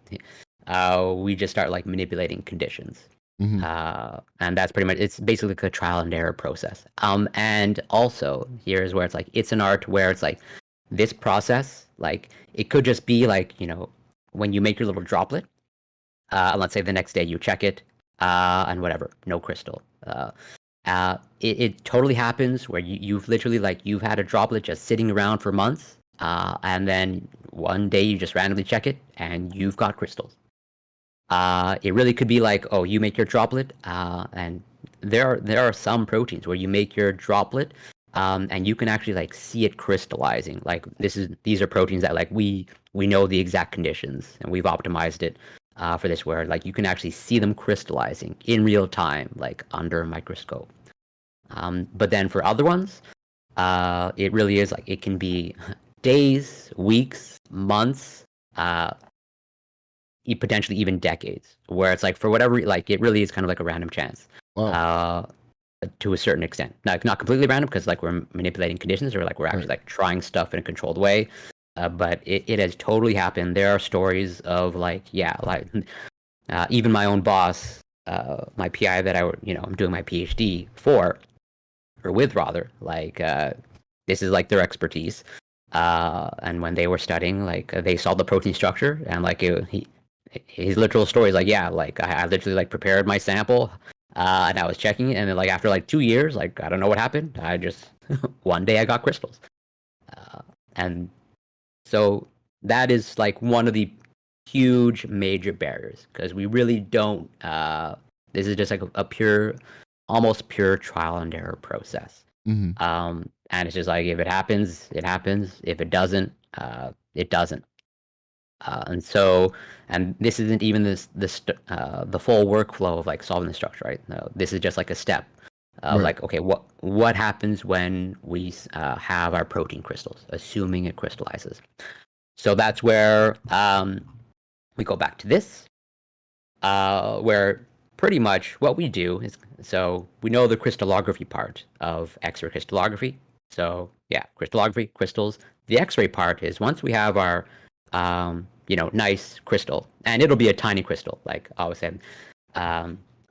we just start like manipulating conditions. And that's pretty much, it's basically like a trial and error process. And also here's where it's like, it's an art where it's like this process, like it could just be like, when you make your little droplet, let's say the next day you check it, and whatever, no crystal. It totally happens where you've literally like you've had a droplet just sitting around for months, and then one day you just randomly check it and you've got crystals. It really could be like, oh, you make your droplet, and there are some proteins where you make your droplet, and you can actually like see it crystallizing. Like these are proteins that like we know the exact conditions and we've optimized it for this, where like you can actually see them crystallizing in real time, like under a microscope. But then for other ones, it really is like it can be days, weeks, months, potentially even decades, where it's like for whatever, like it really is kind of like a random chance. Wow. To a certain extent, not completely random, because like we're manipulating conditions, or like we're actually like trying stuff in a controlled way. But it has totally happened. There are stories of like, even my own boss, my PI that I'm doing my PhD for, or with rather, like this is like their expertise. And when they were studying, like they saw the protein structure, and like his literal story is like, I literally like prepared my sample, and I was checking it, and then like after like 2 years, like I don't know what happened. I just one day I got crystals, and so that is like one of the huge major barriers, because we really don't. This is just like a almost pure trial and error process. And it's just like if it happens, it happens. If it doesn't, it doesn't. And this isn't even the full workflow of like solving the structure, right? No, this is just like a step. Like, okay, what happens when we have our protein crystals, assuming it crystallizes? So that's where we go back to this, where pretty much what we do is, so we know the crystallography part of X-ray crystallography. So yeah, crystallography, crystals. The X-ray part is once we have our, nice crystal, and it'll be a tiny crystal, like I was saying,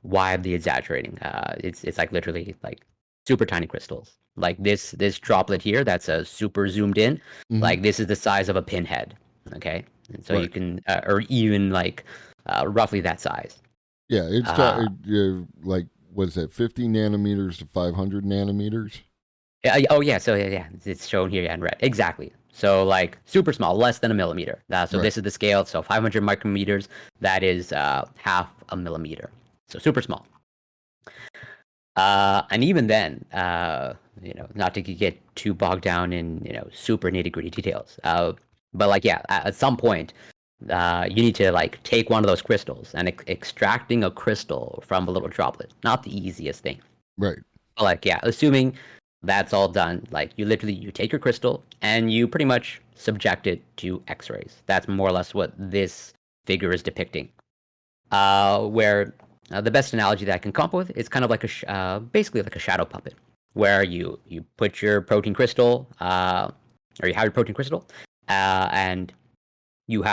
wildly exaggerating. It's like literally like super tiny crystals. Like this droplet here, that's a super zoomed in. Like this is the size of a pinhead. Okay, and so you can, or even like roughly that size. Yeah, it's like, what's that, 50 nanometers to 500 nanometers? Oh yeah, so yeah, it's shown here in red. Exactly. So like super small, less than a millimeter. So this is the scale. So 500 micrometers, that is half a millimeter. So super small. And even then, not to get too bogged down in super nitty gritty details. But like at some point, you need to like take one of those crystals, and extracting a crystal from a little droplet, not the easiest thing. Right. But like assuming that's all done, like you take your crystal and you pretty much subject it to X-rays. That's more or less what this figure is depicting. Where the best analogy that I can come up with is kind of like basically like a shadow puppet, where you put your protein crystal, or you have your protein crystal, and you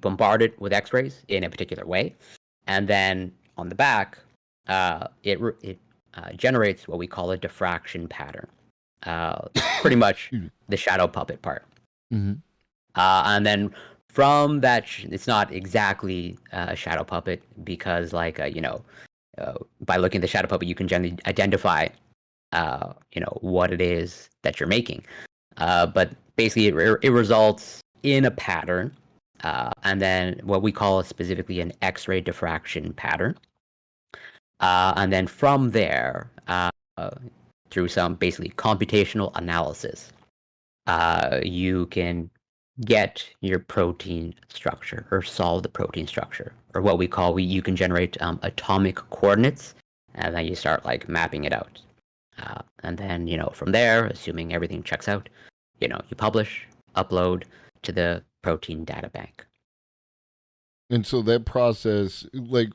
bombard it with X-rays in a particular way, and then on the back, it generates what we call a diffraction pattern. Pretty much the shadow puppet part. And then from that, it's not exactly a shadow puppet, because like by looking at the shadow puppet, you can generally identify what it is that you're making. But basically, it results in a pattern, and then what we call specifically an X-ray diffraction pattern. And then from there, through some basically computational analysis, you can get your protein structure, or solve the protein structure, or what we call, you can generate atomic coordinates, and then you start like mapping it out. And then, from there, assuming everything checks out, you publish, upload to the protein data bank. And so that process, like,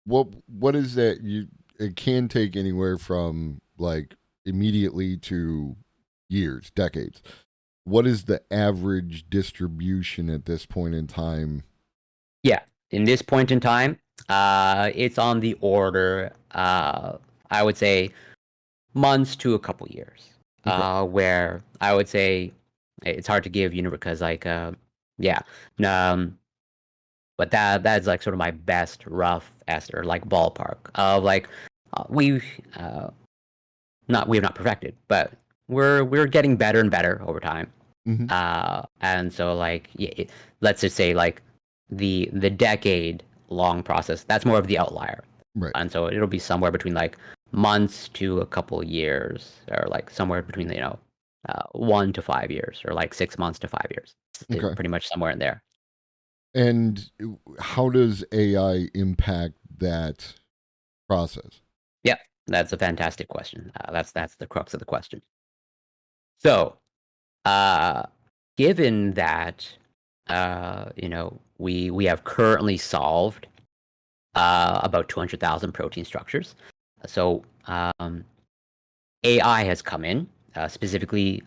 what is that? It can take anywhere from like immediately to years, decades. What is the average distribution at this point in time? Yeah, in this point in time, it's on the order, I would say, months to a couple years. Okay. Where I would say it's hard to give, because like, but that's like sort of my best rough estimate, or like ballpark of like, we have not perfected, but we're getting better and better over time. And so like, let's just say like the decade long process, that's more of the outlier. Right. And so it'll be somewhere between like months to a couple years, or like somewhere between 1 to 5 years, or like 6 months to 5 years. Okay. Pretty much somewhere in there. And how does AI impact that process? Yeah, that's a fantastic question. That's the crux of the question. So, given that, we have currently solved about 200,000 protein structures. So, AI has come in. Specifically,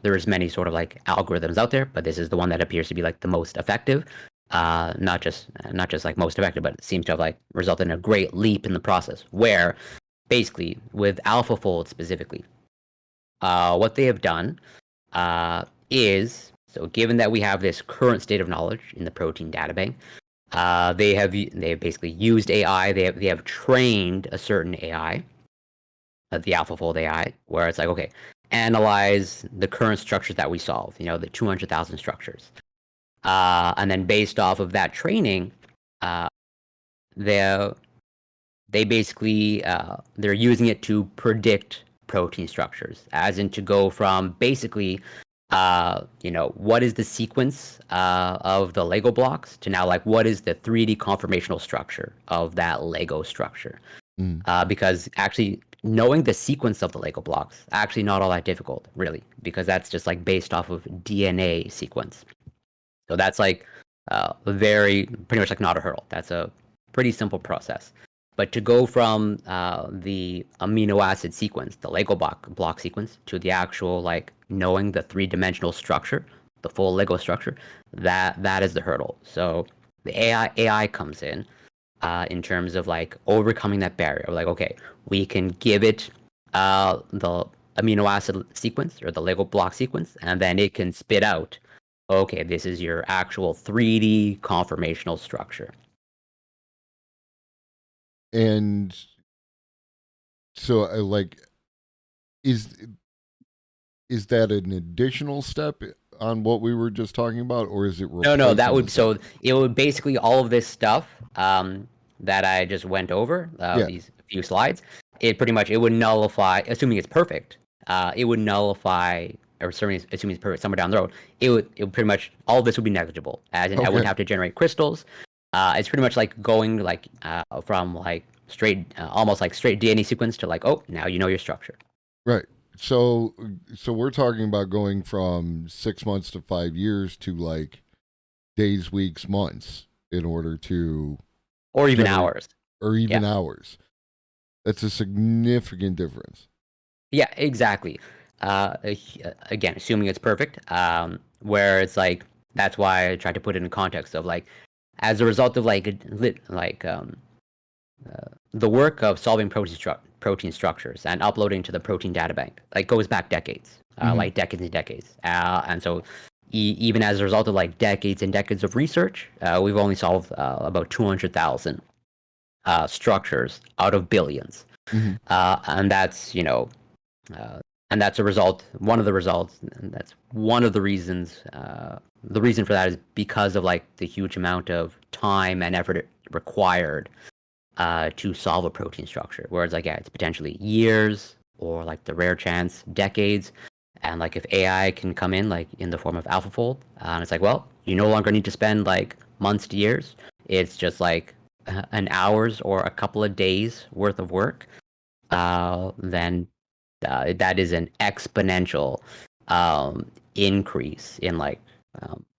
there's many sort of like algorithms out there, but this is the one that appears to be like the most effective. Not just like most effective, but it seems to have like resulted in a great leap in the process, where basically with AlphaFold specifically, what they have done is, so given that we have this current state of knowledge in the protein data bank, they have basically used AI. They have trained a certain AI, the AlphaFold AI, where it's like, okay, analyze the current structures that we solve, the 200,000 structures. And then based off of that training, they basically, they're using it to predict protein structures, as in to go from basically, what is the sequence of the Lego blocks, to now like, what is the 3D conformational structure of that Lego structure? Because actually, knowing the sequence of the Lego blocks, actually not all that difficult, really, because that's just like based off of DNA sequence. So that's like pretty much like not a hurdle. That's a pretty simple process. But to go from the amino acid sequence, the Lego block sequence, to the actual like knowing the 3-dimensional structure, the full Lego structure, that is the hurdle. So the AI comes in terms of like overcoming that barrier. Like, okay, we can give it the amino acid sequence or the Lego block sequence, and then it can spit out, okay, this is your actual 3D conformational structure. And so, like, is that an additional step on what we were just talking about, or is it? No, that would it would basically all of this stuff that I just went over these few slides. It pretty much would nullify, assuming it's perfect. It would nullify, or assuming it's perfect somewhere down the road. It would pretty much all of this would be negligible, as in I wouldn't have to generate crystals. It's pretty much like going like from like straight, almost like straight DNA sequence to like, oh, now you know your structure. Right. So we're talking about going from 6 months to 5 years to like days, weeks, months in order to, or even hours, hours. That's a significant difference. Yeah, exactly. Again, assuming it's perfect, where it's like, that's why I tried to put it in context of like, as a result of like the work of solving protein structures and uploading to the protein data bank, like goes back decades, like decades and decades. And so even as a result of like decades and decades of research, we've only solved about 200,000 structures out of billions. And that's, and that's a result, one of the results, and that's one of the reasons, the reason for that is because of like the huge amount of time and effort required to solve a protein structure. Whereas like, it's potentially years, or like the rare chance, decades. And like if AI can come in like in the form of AlphaFold, and it's like, well, you no longer need to spend like months to years. It's just like an hours or a couple of days worth of work. Then that is an exponential increase in like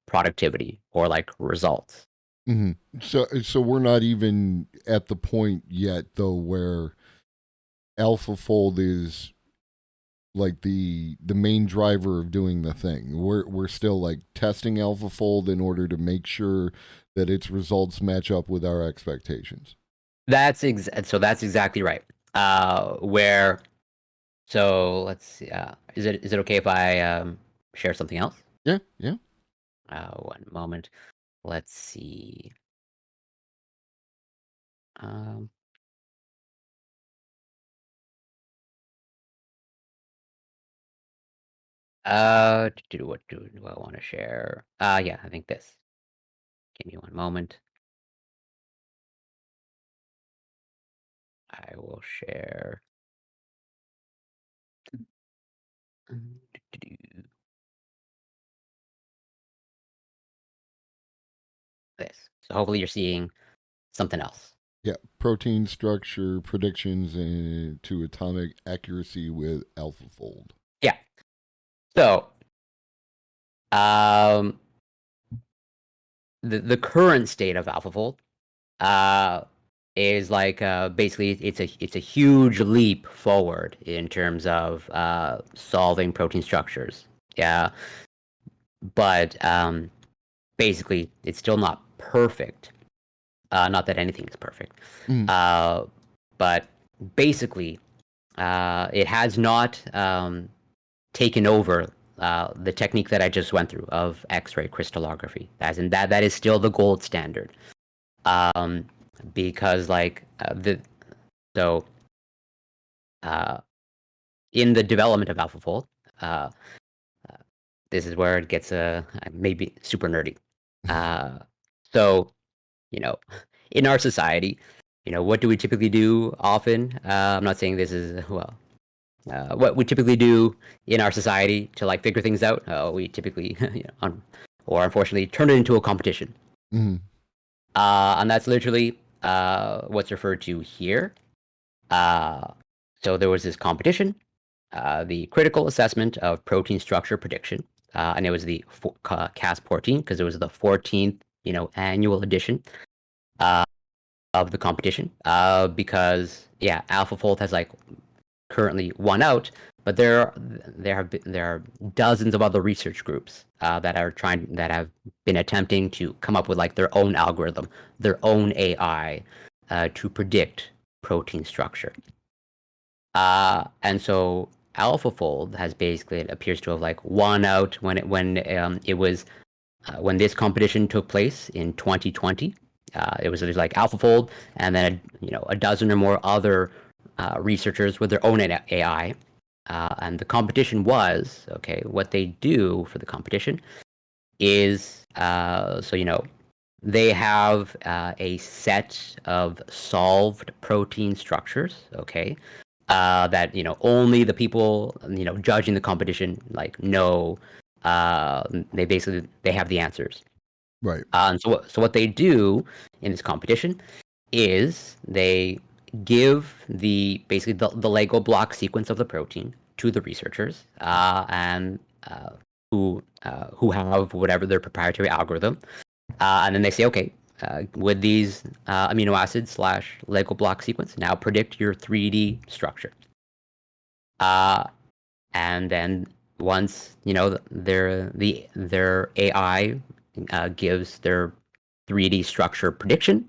productivity or like results. So we're not even at the point yet though where AlphaFold is like the main driver of doing the thing. We're still like testing AlphaFold in order to make sure that its results match up with our expectations. That's exactly right. So let's see. Is it okay if I share something else? Yeah. One moment. Let's see. What do I want to share? Yeah, I think this. Give me one moment. I will share. This. So hopefully you're seeing something else. Yeah, protein structure predictions to atomic accuracy with AlphaFold. Yeah. So, the current state of AlphaFold is like basically it's a huge leap forward in terms of solving protein structures. Yeah, but basically it's still not perfect. Not that anything is perfect, but basically it has not taken over the technique that I just went through of X-ray crystallography. As in that is still the gold standard. Because like in the development of AlphaFold, this is where it gets maybe super nerdy. So, in our society, what do we typically do often? I'm not saying this is what we typically do in our society to like figure things out. We typically, or unfortunately, turn it into a competition. And that's literally what's referred to here. So there was this competition, the critical assessment of protein structure prediction, and it was the CASP 14 because it was the 14th, annual edition. of the competition, because AlphaFold has like currently won out, but there are dozens of other research groups that have been attempting to come up with like their own algorithm, their own AI to predict protein structure. And so AlphaFold has basically, it appears to have like won out when this competition took place in 2020. It was like AlphaFold and then a dozen or more other researchers with their own AI. And the competition was, what they do for the competition is, they have a set of solved protein structures, that, only the people, judging the competition, like, know, they have the answers. Right. And so what they do in this competition is they give the Lego block sequence of the protein to the researchers, and who have whatever their proprietary algorithm, and then they say, with these amino acids / Lego block sequence, now predict your 3D structure. And then once their AI gives their 3D structure prediction,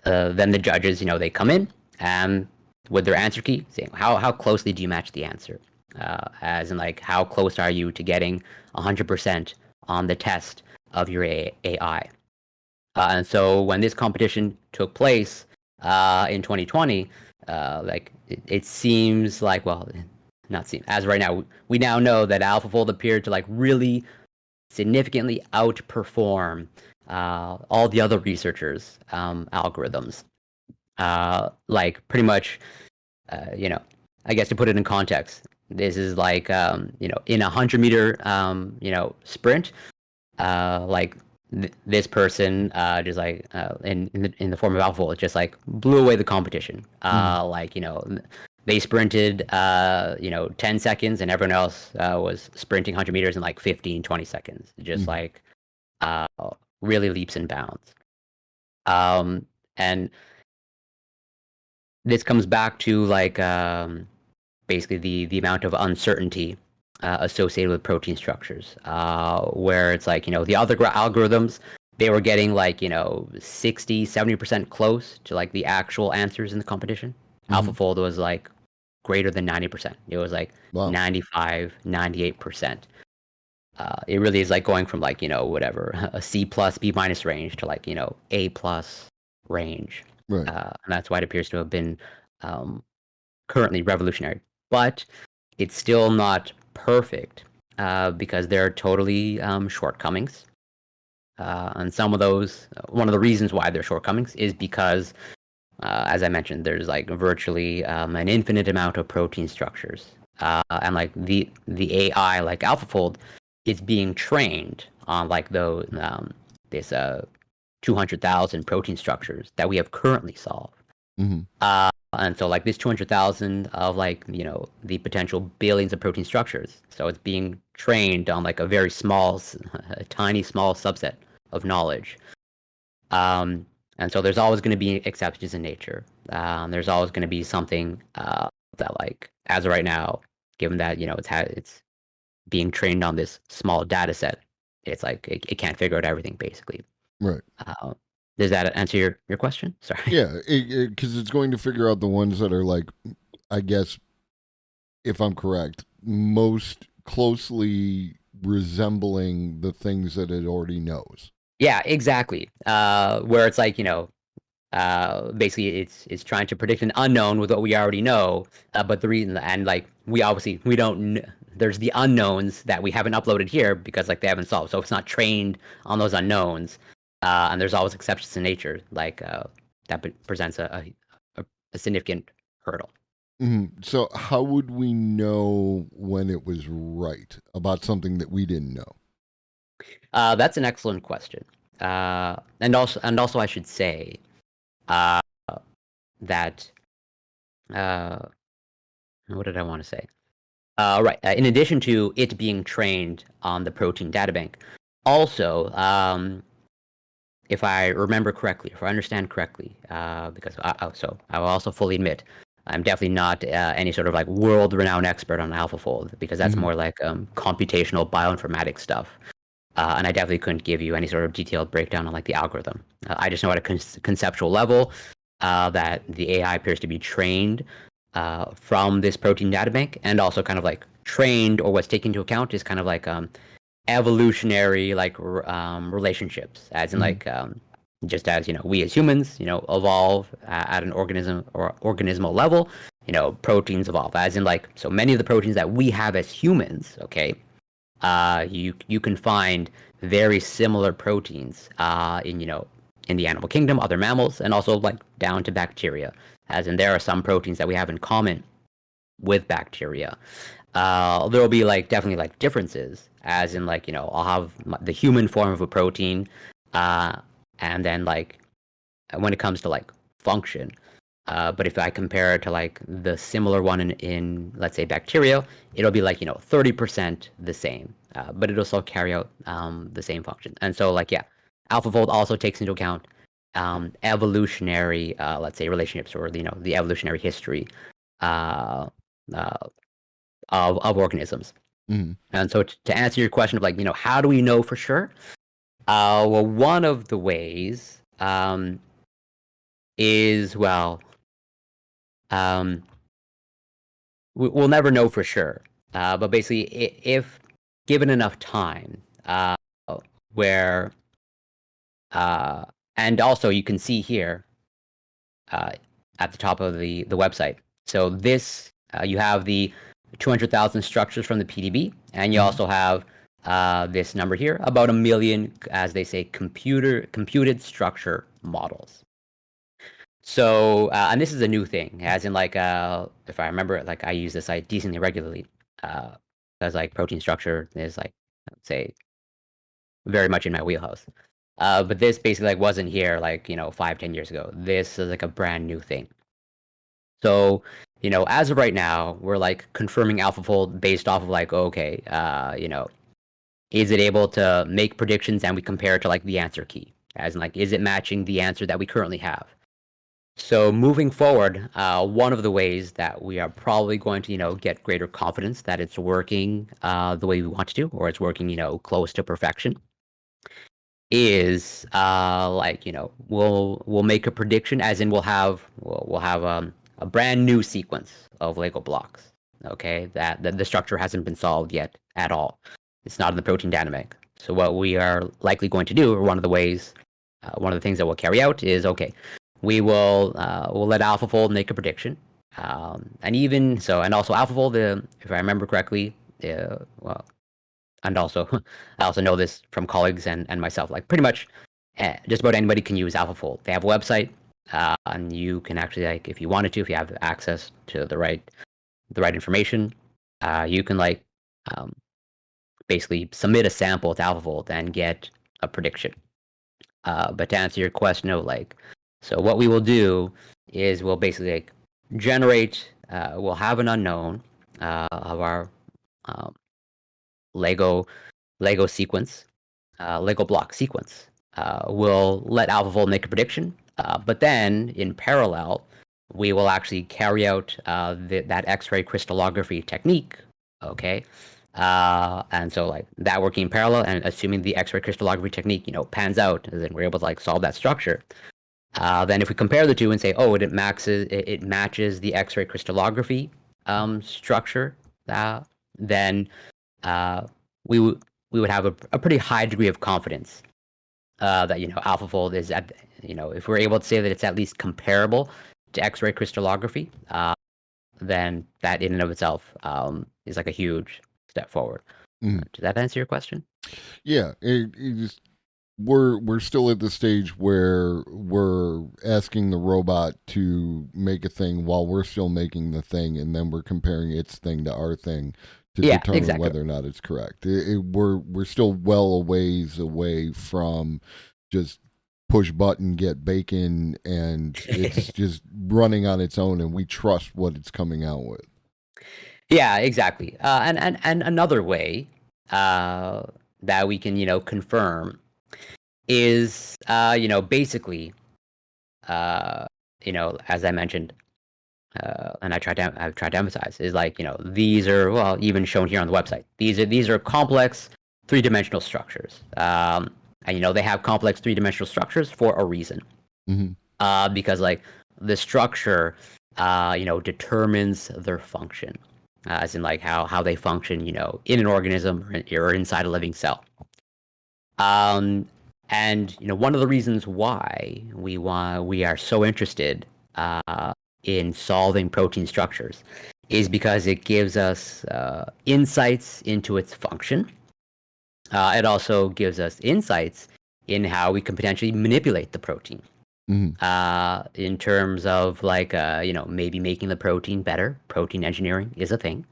then the judges, they come in and with their answer key, saying how closely do you match the answer, as in like how close are you to getting 100% on the test of your AI. And so when this competition took place in 2020, it seems like, well, not seem as right now, we now know that AlphaFold appeared to like really significantly outperform all the other researchers' algorithms. Like pretty much, I guess to put it in context, this is like, in a 100-meter, sprint, like this person just like in the form of AlphaFold just like blew away the competition. Like they sprinted 10 seconds and everyone else was sprinting 100 meters in like 15-20 seconds, just like really leaps and bounds. And this comes back to like basically the amount of uncertainty associated with protein structures, where it's like, the other algorithms, they were getting like, 60-70% close to like the actual answers in the competition. AlphaFold was like greater than 90%. It was like 95-98%. It really is like going from like, whatever, a C+, B- range to like, A+ range. Right. And that's why it appears to have been currently revolutionary. But it's still not perfect, because there are totally shortcomings. And some of those, one of the reasons why there are shortcomings is because, as I mentioned, there's like virtually an infinite amount of protein structures. And like the AI, like AlphaFold, is being trained on like those this 200,000 protein structures that we have currently solved. And so like this 200,000 of like, the potential billions of protein structures. So it's being trained on like a very small, a tiny small subset of knowledge. And so there's always going to be exceptions in nature. There's always going to be something that like, as of right now, given that, it's being trained on this small data set, it's like, it can't figure out everything basically. Right. Does that answer your question? Sorry. Yeah, because it's going to figure out the ones that are like, I guess, if I'm correct, most closely resembling the things that it already knows. Yeah, exactly. Where it's like, basically it's trying to predict an unknown with what we already know. But the reason, and like we don't. There's the unknowns that we haven't uploaded here because like they haven't solved. So it's not trained on those unknowns. And there's always exceptions in nature, like that presents a significant hurdle. So how would we know when it was right about something that we didn't know? That's an excellent question. And also I should say that what did I want to say? Right. In addition to it being trained on the protein data bank, also if I remember correctly, if I understand correctly, because so I will also fully admit I'm definitely not any sort of like world-renowned expert on AlphaFold, because that's more like computational bioinformatics stuff. And I definitely couldn't give you any sort of detailed breakdown on like the algorithm. I just know at a conceptual level that the AI appears to be trained from this protein databank, and also kind of like trained, or what's taken into account is kind of like evolutionary like relationships, as in like just as we as humans evolve at an organism or organismal level, proteins evolve, as in like, so many of the proteins that we have as humans, okay, you can find very similar proteins in the animal kingdom, other mammals, and also like down to bacteria, as in there are some proteins that we have in common with bacteria. There will be like definitely like differences, as in like I'll have the human form of a protein, and then like when it comes to like function, but if I compare it to like the similar one in let's say bacteria, it'll be like 30% the same, but it'll still carry out the same function. And so like AlphaFold also takes into account evolutionary let's say relationships, or the evolutionary history of organisms. And so to answer your question of like how do we know for sure, well, one of the ways is, well, we'll never know for sure, but basically if given enough time, where and also you can see here at the top of the website, so this you have the 200,000 structures from the PDB, and you also have this number here, about 1 million, as they say, computed structure models. So, and this is a new thing, as in like, if I remember, like I use this site decently regularly, because like protein structure is like, let's say, very much in my wheelhouse. But this basically like wasn't here like 5-10 years ago. This is like a brand new thing. So as of right now, we're like confirming AlphaFold based off of like, okay, is it able to make predictions, and we compare it to like the answer key, as in like, is it matching the answer that we currently have? So moving forward, one of the ways that we are probably going to get greater confidence that it's working the way we want to, or it's working close to perfection, is like we'll make a prediction, as in we'll have a brand new sequence of Lego blocks, okay, that the structure hasn't been solved yet at all. It's not in the protein databank. So what we are likely going to do, or one of the ways, one of the things that we'll carry out is, okay, we'll let AlphaFold make a prediction, and even so, and also AlphaFold, if I remember correctly, well, and also I also know this from colleagues and myself, like pretty much just about anybody can use AlphaFold. They have a website, and you can actually, like, if you wanted to, if you have access to the right information, you can like basically submit a sample to AlphaFold and get a prediction. But to answer your question of like, so what we will do is we'll basically like generate, we'll have an unknown of our Lego sequence, Lego block sequence. We'll let AlphaFold make a prediction, but then in parallel, we will actually carry out that X-ray crystallography technique, okay? And so like that working in parallel, and assuming the X-ray crystallography technique, pans out, and then we're able to like solve that structure. Then if we compare the two and say, oh, it matches the X-ray crystallography structure, then we would have a pretty high degree of confidence that AlphaFold is at, if we're able to say that it's at least comparable to X-ray crystallography, then that in and of itself is like a huge step forward. Does that answer your question? Yeah, it just, we're still at the stage where we're asking the robot to make a thing while we're still making the thing, and then we're comparing its thing to our thing to determine whether or not it's correct. We're still well a ways away from just push button, get bacon, and it's just running on its own, and we trust what it's coming out with. Yeah, exactly. And another way that we can confirm is, basically, as I mentioned, and I've tried to emphasize, is like, these are, well, even shown here on the website. These are complex 3-dimensional structures. And, they have complex 3-dimensional structures for a reason. Mm-hmm. Because like the structure, determines their function, as in like how they function, in an organism or inside a living cell. And one of the reasons why we are so interested in solving protein structures is because it gives us insights into its function. It also gives us insights in how we can potentially manipulate the protein. Mm-hmm. In terms of like, maybe making the protein better. Protein engineering is a thing.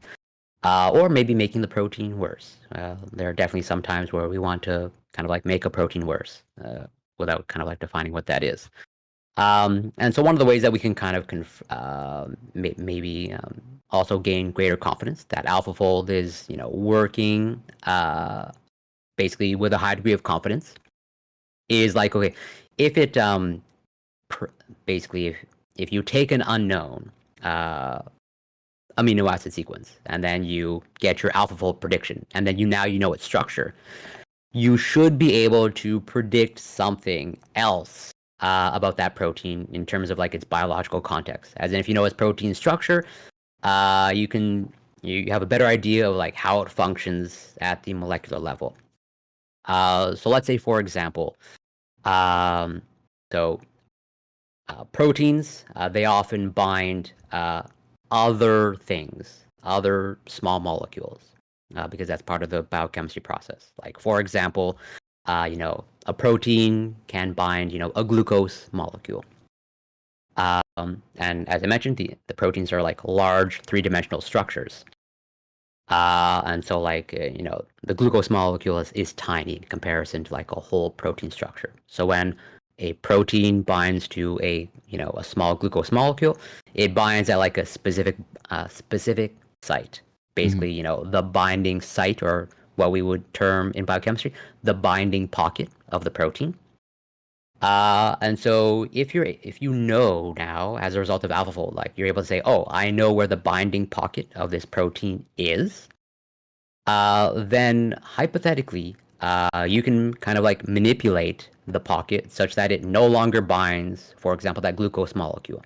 Or maybe making the protein worse. There are definitely some times where we want to kind of like make a protein worse without kind of like defining what that is. And so one of the ways that we can kind of maybe also gain greater confidence that AlphaFold is, working basically with a high degree of confidence is like, okay, if it basically if you take an unknown amino acid sequence and then you get your AlphaFold prediction and then you know its structure, you should be able to predict something else about that protein in terms of like its biological context. As in, if you know its protein structure, you have a better idea of like how it functions at the molecular level. So let's say, for example, proteins, they often bind other things, other small molecules, because that's part of the biochemistry process. Like, for example, a protein can bind, a glucose molecule. And as I mentioned, the proteins are like large 3-dimensional structures. And so like, the glucose molecule is tiny in comparison to like a whole protein structure. So when a protein binds to a small glucose molecule, it binds at like a specific site. Basically, the binding site, or what we would term in biochemistry, the binding pocket of the protein. And so if you know now, as a result of AlphaFold, like you're able to say, oh, I know where the binding pocket of this protein is, then hypothetically, you can kind of like manipulate the pocket such that it no longer binds, for example, that glucose molecule.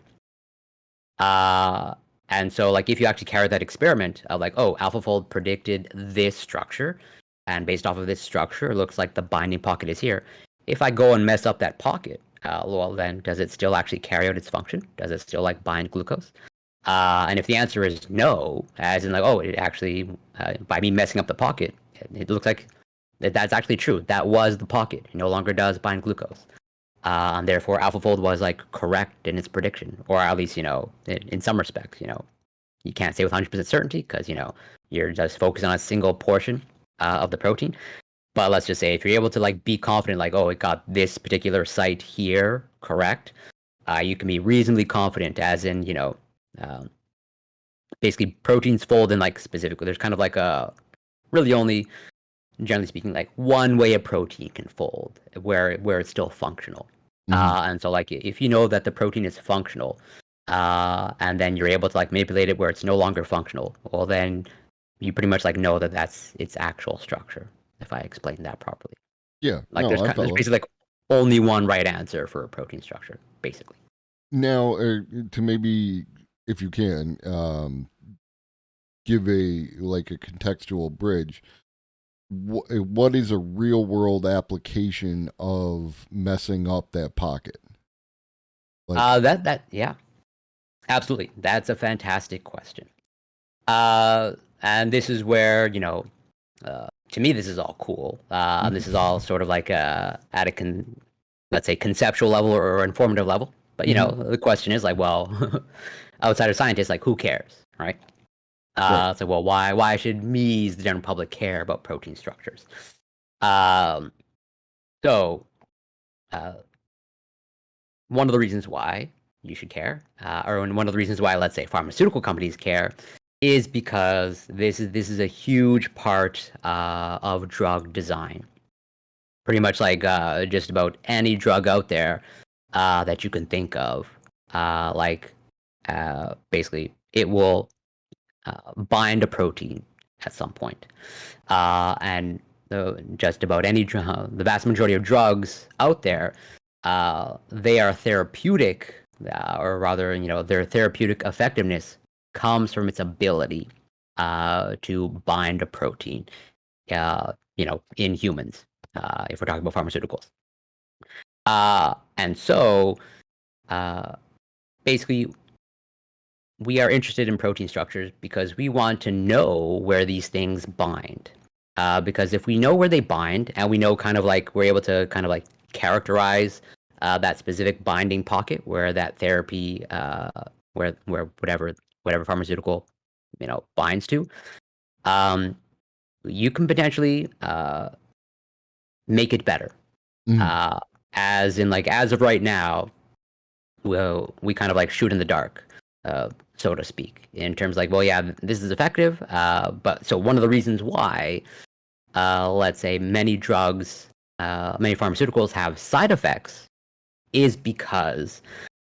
And so like if you actually carry that experiment of like, oh, AlphaFold predicted this structure, and based off of this structure, it looks like the binding pocket is here. If I go and mess up that pocket, well, then does it still actually carry out its function? Does it still like bind glucose? And if the answer is no, as in like, oh, it actually, by me messing up the pocket, it looks like that's actually true. That was the pocket. It no longer does bind glucose. And therefore, AlphaFold was like correct in its prediction, or at least, in some respects, you can't say with 100% certainty because, you're just focused on a single portion of the protein. But let's just say if you're able to like be confident, like, oh, it got this particular site here correct, you can be reasonably confident, as in, basically proteins fold in like specifically. There's kind of like a really only, generally speaking, like one way a protein can fold where it's still functional. And so like if you know that the protein is functional, and then you're able to like manipulate it where it's no longer functional, well then you pretty much like know that that's its actual structure, if I explained that properly. Yeah. Like no, there's basically like only one right answer for a protein structure, basically. Now, to maybe, if you can, give a contextual bridge. What is a real world application of messing up that pocket? Yeah, absolutely. That's a fantastic question. And this is where, to me, this is all cool. This is all sort of like at a let's say conceptual level or informative level. But the question is like, well, outside of scientists, like, who cares, right? Right. It's like, well, why should me, as the general public, care about protein structures? So one of the reasons why you should care, or one of the reasons why, let's say, pharmaceutical companies care, is because this is a huge part of drug design. pretty much like just about any drug out there that you can think of. Basically, it will bind a protein at some point. And just about any drug, the vast majority of drugs out there, they are therapeutic, or rather, their therapeutic effectiveness comes from its ability to bind a protein, in humans, if we're talking about pharmaceuticals. And so, basically, we are interested in protein structures because we want to know where these things bind. Because if we know where they bind, and we know we're able to characterize that specific binding pocket where that therapy, where whatever pharmaceutical, binds to, you can potentially make it better. As of right now, we shoot in the dark, so to speak, in terms this is effective. But so one of the reasons why, let's say many drugs, many pharmaceuticals have side effects is because,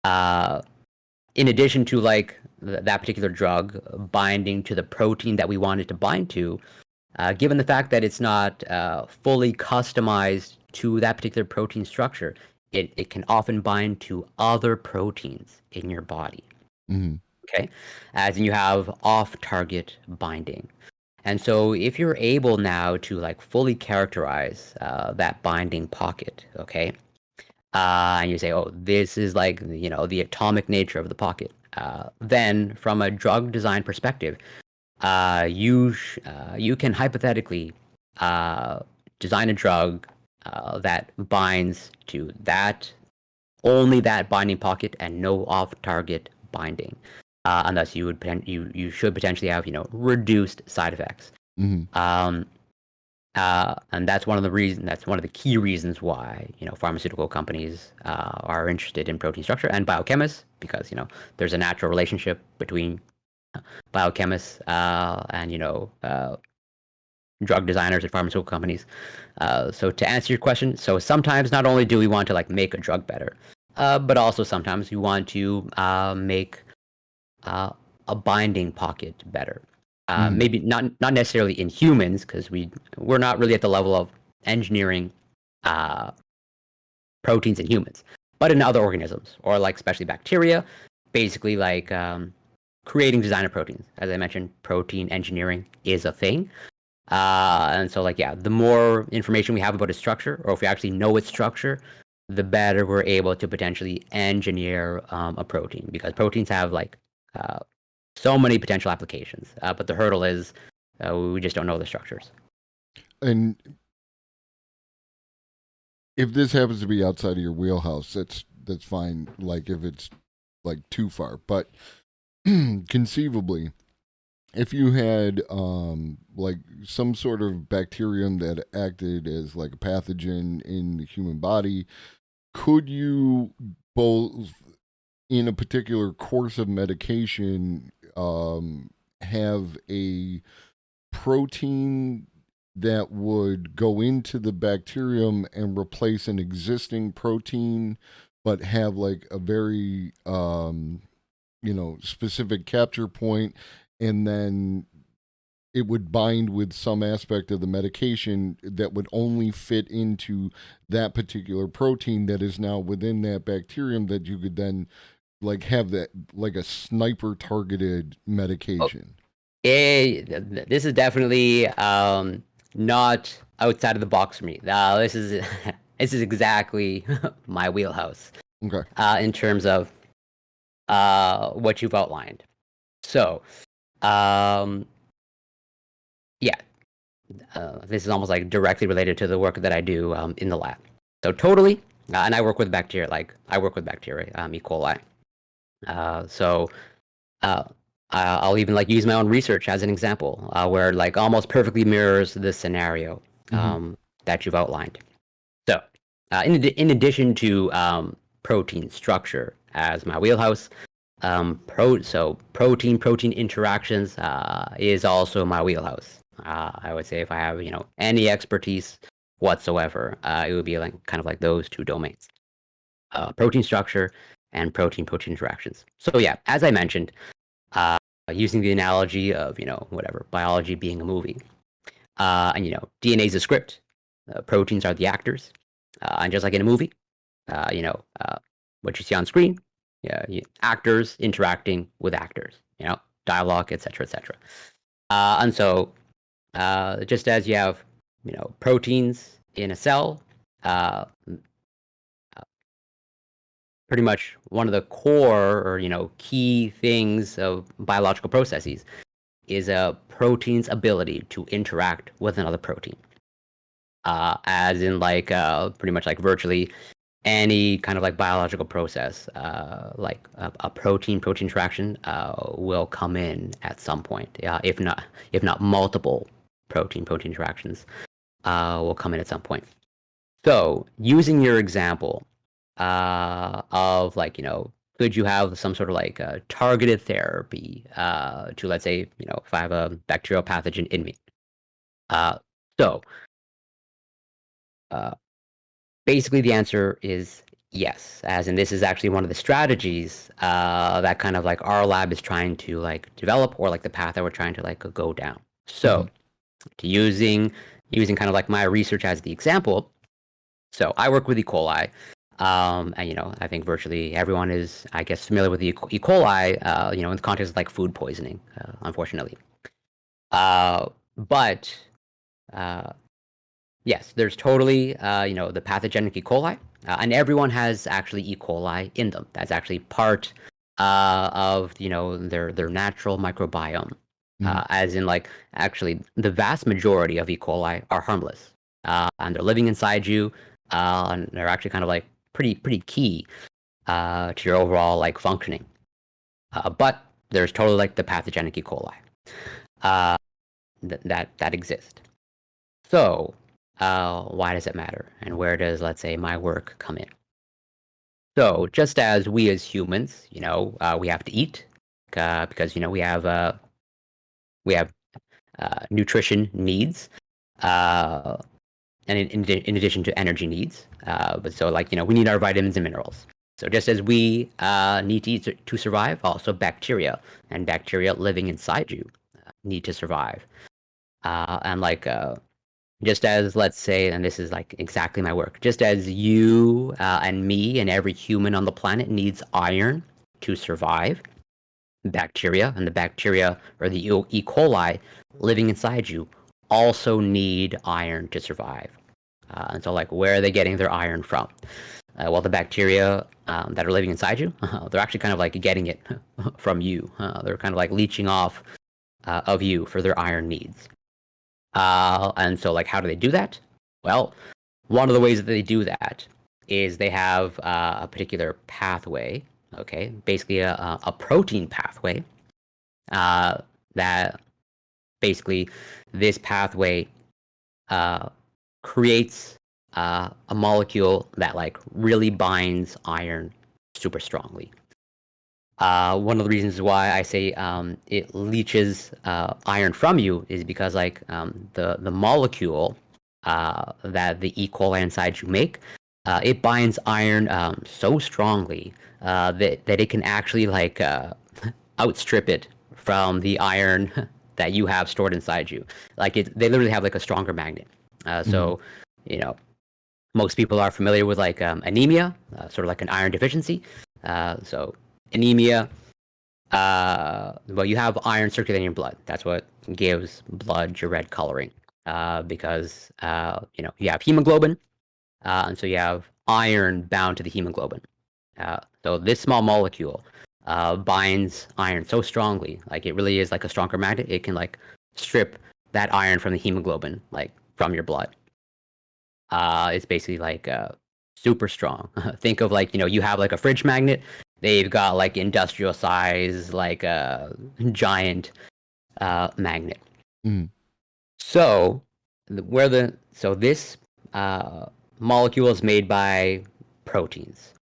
in addition to that particular drug binding to the protein that we want it to bind to, given the fact that it's not fully customized to that particular protein structure, it can often bind to other proteins in your body. Okay, as in you have off-target binding. And so if you're able now to fully characterize that binding pocket, okay, and you say, oh, this is the atomic nature of the pocket, then from a drug design perspective, you can hypothetically design a drug that binds to only that binding pocket and no off-target binding. And thus you should potentially have reduced side effects. And that's one of the key reasons why pharmaceutical companies are interested in protein structure, and biochemists, because there's a natural relationship between biochemists and drug designers at pharmaceutical companies. So to answer your question, so sometimes not only do we want to make a drug better, but also sometimes we want to make a binding pocket better. Maybe not necessarily in humans, because we're not really at the level of engineering proteins in humans, but in other organisms, or especially bacteria, basically creating designer proteins. As I mentioned, protein engineering is a thing. And so the more information we have about its structure, or if we actually know its structure, the better we're able to potentially engineer a protein, because proteins have so many potential applications. But the hurdle is we just don't know the structures. And if this happens to be outside of your wheelhouse, that's fine. If it's too far, but conceivably, if you had some sort of bacterium that acted as a pathogen in the human body, could you both, in a particular course of medication, have a protein that would go into the bacterium and replace an existing protein, but have a very specific capture point, and then it would bind with some aspect of the medication that would only fit into that particular protein that is now within that bacterium, that you could then have that a sniper targeted medication? This is definitely not outside of the box for me. This is exactly my wheelhouse. Okay. In terms of what you've outlined. So, this is almost directly related to the work that I do in the lab. So totally, and I work with bacteria. I work with bacteria, E. coli. I'll even use my own research as an example, where almost perfectly mirrors the scenario that you've outlined. So, in addition to protein structure as my wheelhouse, protein interactions is also my wheelhouse. I would say if I have any expertise whatsoever. It would be like kind of like those two domains, protein structure and protein-protein interactions. So yeah, as I mentioned, using the analogy of, whatever, biology being a movie, and, DNA is a script, proteins are the actors, and just like in a movie, what you see on screen, actors interacting with actors, dialogue, etc., etc. And so, just as you have, proteins in a cell, pretty much one of the core or key things of biological processes is a protein's ability to interact with another protein. As in like pretty much like virtually any kind of like biological process, like a protein interaction will come in at some point. If not multiple protein interactions will come in at some point. So using your example of like, could you have some sort of like targeted therapy to, let's say, if I have a bacterial pathogen in me. Basically the answer is yes, as in this is actually one of the strategies that kind of like our lab is trying to like develop, or like the path that we're trying to like go down. So to using kind of like my research as the example, so I work with E. coli. And I think virtually everyone is, I guess, familiar with E. coli, in the context of like food poisoning, unfortunately. But yes, there's totally, the pathogenic E. coli, and everyone has actually E. coli in them. That's actually part of, their natural microbiome. As in, like, actually, the vast majority of E. coli are harmless, and they're living inside you, and they're actually kind of like pretty key to your overall like functioning. But there's totally like the pathogenic E. coli that exist. So why does it matter, and where does, let's say, my work come in? So just as we as humans, we have to eat because we have nutrition needs. And in addition to energy needs, but so like we need our vitamins and minerals. So just as we need to eat to survive, also bacteria living inside you need to survive. And like just as, let's say, and this is like exactly my work, just as you and me and every human on the planet needs iron to survive, bacteria and the bacteria or the E. coli living inside you also need iron to survive. And so, like, where are they getting their iron from? Well, the bacteria that are living inside you, they're actually kind of like getting it from you. They're kind of like leeching off of you for their iron needs. And so, like, how do they do that? Well, one of the ways that they do that is they have a particular pathway, okay, basically a protein pathway that basically this pathway creates a molecule that like really binds iron super strongly. One of the reasons why I say it leaches iron from you is because like the molecule that the E. coli inside you make, it binds iron so strongly that it can actually like outstrip it from the iron that you have stored inside you. Like they literally have like a stronger magnet. So, most people are familiar with like anemia, sort of like an iron deficiency. So anemia, well, you have iron circulating in your blood. That's what gives blood your red coloring. Because you have hemoglobin, and so you have iron bound to the hemoglobin. So this small molecule binds iron so strongly, like it really is like a stronger magnet. It can like strip that iron from the hemoglobin, like from your blood. It's basically like super strong. Think of like you have like a fridge magnet. They've got like industrial size, like a giant magnet. So this molecule is made by proteins.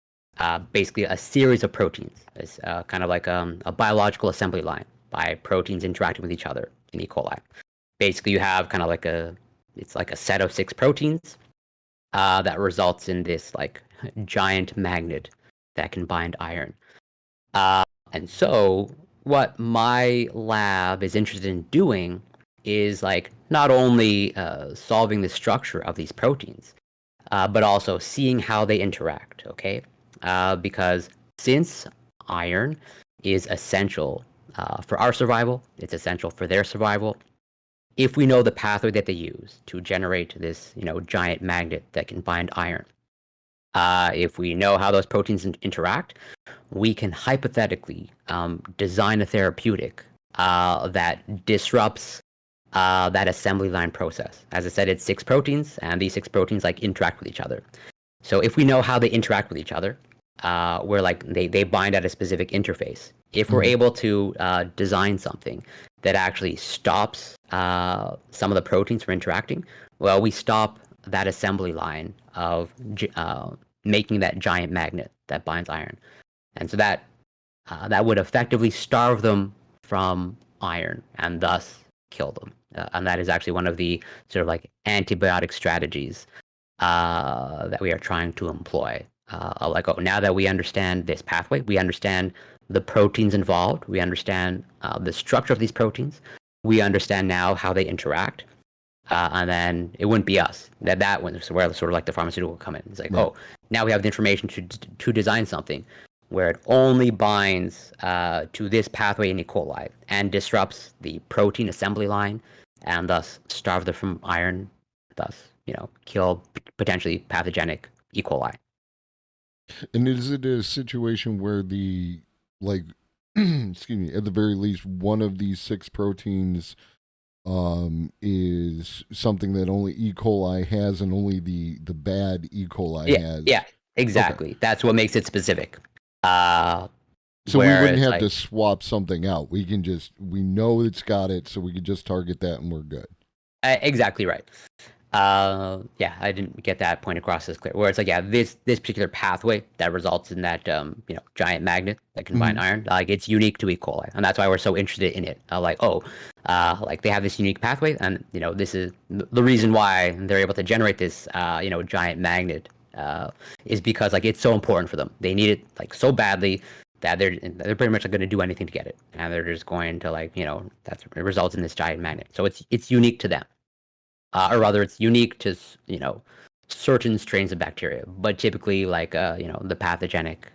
Basically a series of proteins. It's kind of like a biological assembly line by proteins interacting with each other in E. coli. Basically, you have kind of like it's like a set of 6 proteins that results in this like giant magnet that can bind iron. And so what my lab is interested in doing is like not only solving the structure of these proteins, but also seeing how they interact. Okay, because since iron is essential for our survival, it's essential for their survival. If we know the pathway that they use to generate this, giant magnet that can bind iron, if we know how those proteins interact, we can hypothetically design a therapeutic that disrupts that assembly line process. As I said, it's 6 proteins, and these 6 proteins like interact with each other. So if we know how they interact with each other, where like they bind at a specific interface, if we're able to design something that actually stops some of the proteins from interacting, well, we stop that assembly line of making that giant magnet that binds iron. And so that would effectively starve them from iron and thus kill them. And that is actually one of the sort of like antibiotic strategies that we are trying to employ. Like, now that we understand this pathway, we understand the proteins involved, we understand the structure of these proteins, we understand now how they interact, and then it wouldn't be us. That where sort of like the pharmaceutical come in. It's like, now we have the information to design something where it only binds to this pathway in E. coli and disrupts the protein assembly line, and thus starve them from iron, thus kill potentially pathogenic E. coli. And is it a situation where the excuse me, at the very least, one of these 6 proteins is something that only E. coli has, and only the bad E. coli has? Yeah, exactly. Okay. That's what makes it specific. So we wouldn't have to swap something out. We know it's got it, so we can just target that and we're good. Exactly right. Yeah, I didn't get that point across as clear. Where it's like, this particular pathway that results in that giant magnet that can bind iron, like it's unique to E. coli, and that's why we're so interested in it. Like they have this unique pathway, and this is the reason why they're able to generate this giant magnet is because like it's so important for them. They need it like so badly that they're pretty much going to do anything to get it, and they're just going to it results in this giant magnet. So it's unique to them. Or rather, it's unique to certain strains of bacteria, but typically the pathogenic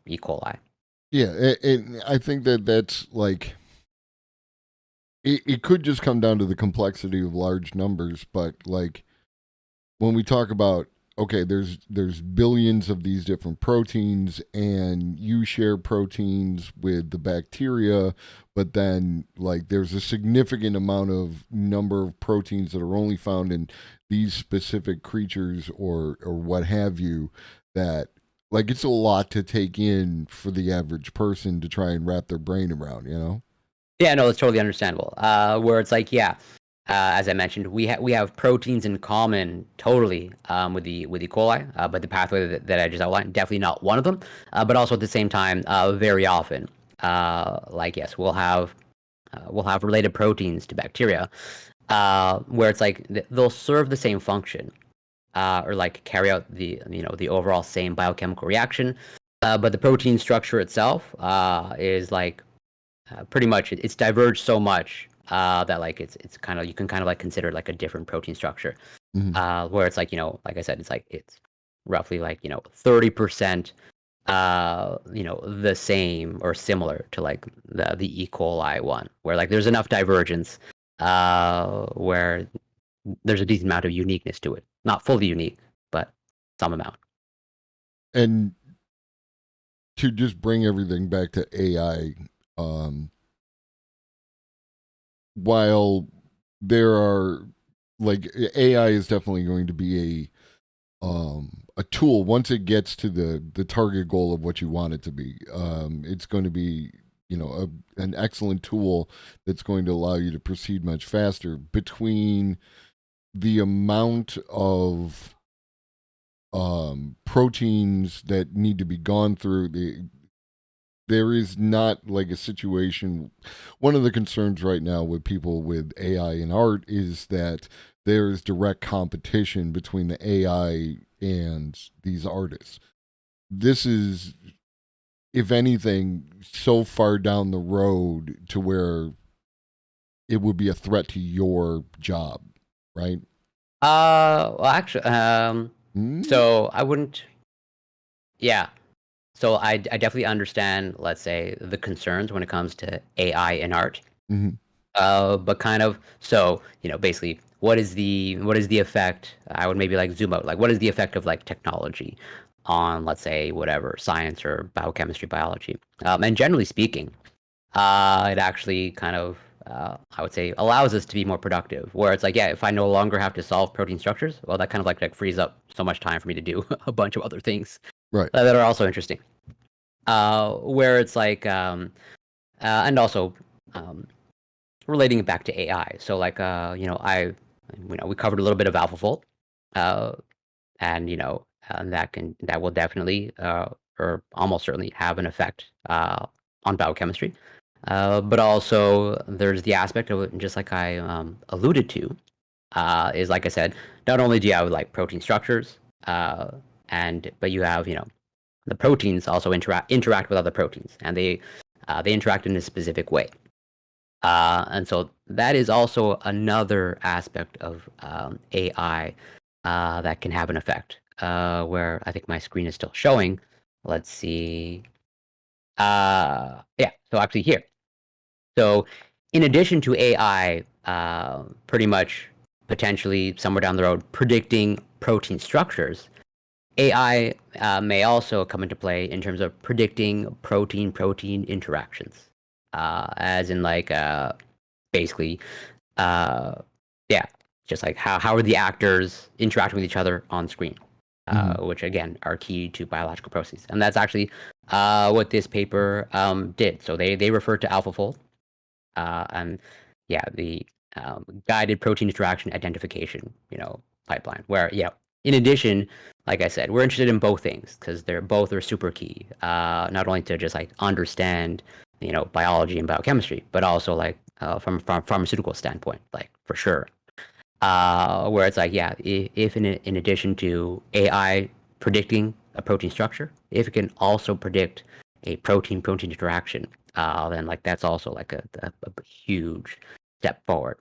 E. coli. Yeah, and I think that's like it could just come down to the complexity of large numbers, but like when we talk about there's billions of these different proteins, and you share proteins with the bacteria, but then like there's a significant amount of number of proteins that are only found in these specific creatures or what have you, that like it's a lot to take in for the average person to try and wrap their brain around, Yeah, no, it's totally understandable. Where it's like, as I mentioned, we have proteins in common totally with E. coli, but the pathway that I just outlined, definitely not one of them. But also at the same time, very often, we'll have related proteins to bacteria, where it's like they'll serve the same function, or like carry out the the overall same biochemical reaction, but the protein structure itself is like pretty much it's diverged so much. That like it's kind of, you can kind of like consider like a different protein structure, where it's like like I said, it's roughly 30% the same or similar to like the E. coli one, where like there's enough divergence where there's a decent amount of uniqueness to it, not fully unique, but some amount. And to just bring everything back to AI, while there are like AI is definitely going to be a tool once it gets to the target goal of what you want it to be. It's going to be an excellent tool that's going to allow you to proceed much faster. Between the amount of proteins that need to be gone through, there is not like a situation. One of the concerns right now with people with AI in art is that there is direct competition between the AI and these artists. This is, if anything, so far down the road to where it would be a threat to your job, right? Well, actually, so I wouldn't. Yeah. So I definitely understand, let's say, the concerns when it comes to AI in art. Mhm. But kind of, so, basically, what is the effect? I would maybe like zoom out. Like, what is the effect of like technology on, let's say, whatever science or biochemistry, biology? And generally speaking, it actually kind of, I would say, allows us to be more productive. Where it's like, yeah, if I no longer have to solve protein structures, well, that kind of like frees up so much time for me to do a bunch of other things Right. that are also interesting. Where it's like, and also relating it back to AI. So like, we covered a little bit of AlphaFold, and and that will definitely, or almost certainly, have an effect on biochemistry. But also there's the aspect of it, just like I alluded to, is like I said, not only do you have like protein structures, but you have the proteins also interact with other proteins, and they interact in a specific way. And so that is also another aspect of AI that can have an effect. Where I think my screen is still showing. Let's see. Yeah. So actually here. So in addition to AI, pretty much potentially somewhere down the road predicting protein structures, AI may also come into play in terms of predicting protein-protein interactions, as in like basically, yeah, just like how are the actors interacting with each other on screen, which again are key to biological processes, and that's actually what this paper did. So they referred to AlphaFold, and yeah, the guided protein interaction identification, pipeline, where in addition, like I said, we're interested in both things because both are super key. Not only to just like understand, biology and biochemistry, but also like from pharmaceutical standpoint, like for sure. Where it's like, yeah, if in addition to AI predicting a protein structure, if it can also predict a protein-protein interaction, then like that's also like a huge step forward.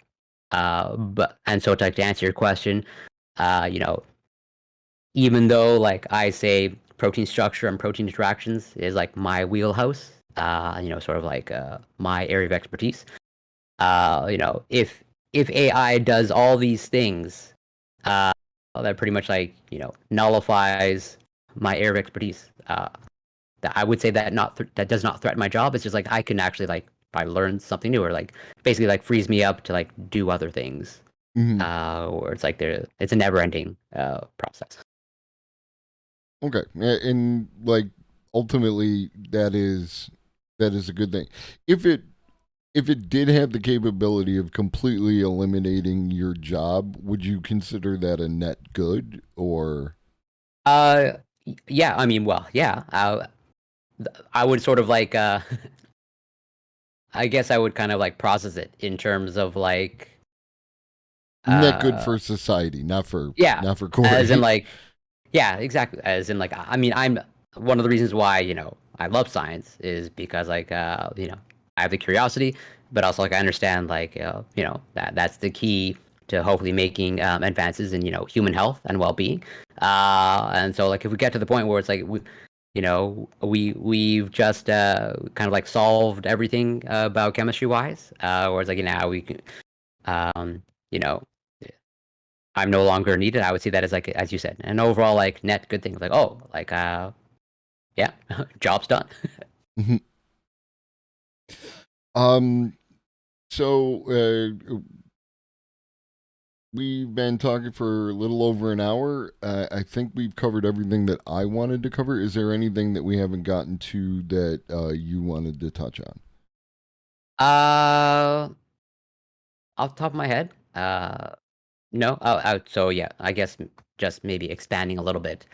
And so to answer your question, even though like I say protein structure and protein interactions is like my wheelhouse, sort of like my area of expertise, if AI does all these things, that pretty much like nullifies my area of expertise. That I would say that does not threaten my job. It's just like I can actually like if I learn something new, or like basically like frees me up to like do other things. Or it's like it's a never-ending process. Okay, and like ultimately that is a good thing. If it did have the capability of completely eliminating your job, would you consider that a net good, or? Yeah, I mean, well, yeah, I would sort of like, I guess I would kind of like process it in terms of like, net good for society, not for Corey. As in like, yeah, exactly. As in like, I mean, I'm one of the reasons why I love science is because like I have the curiosity, but also like I understand like that's the key to hopefully making advances in human health and well-being. And so like if we get to the point where it's like we've just kind of like solved everything biochemistry wise, where it's like now we can I'm no longer needed. I would see that as like, as you said, an overall like net good thing. Like, oh, like yeah, job's done. So we've been talking for a little over an hour. I think we've covered everything that I wanted to cover. Is there anything that we haven't gotten to that you wanted to touch on? Off the top of my head, no. So yeah, I guess just maybe expanding a little bit.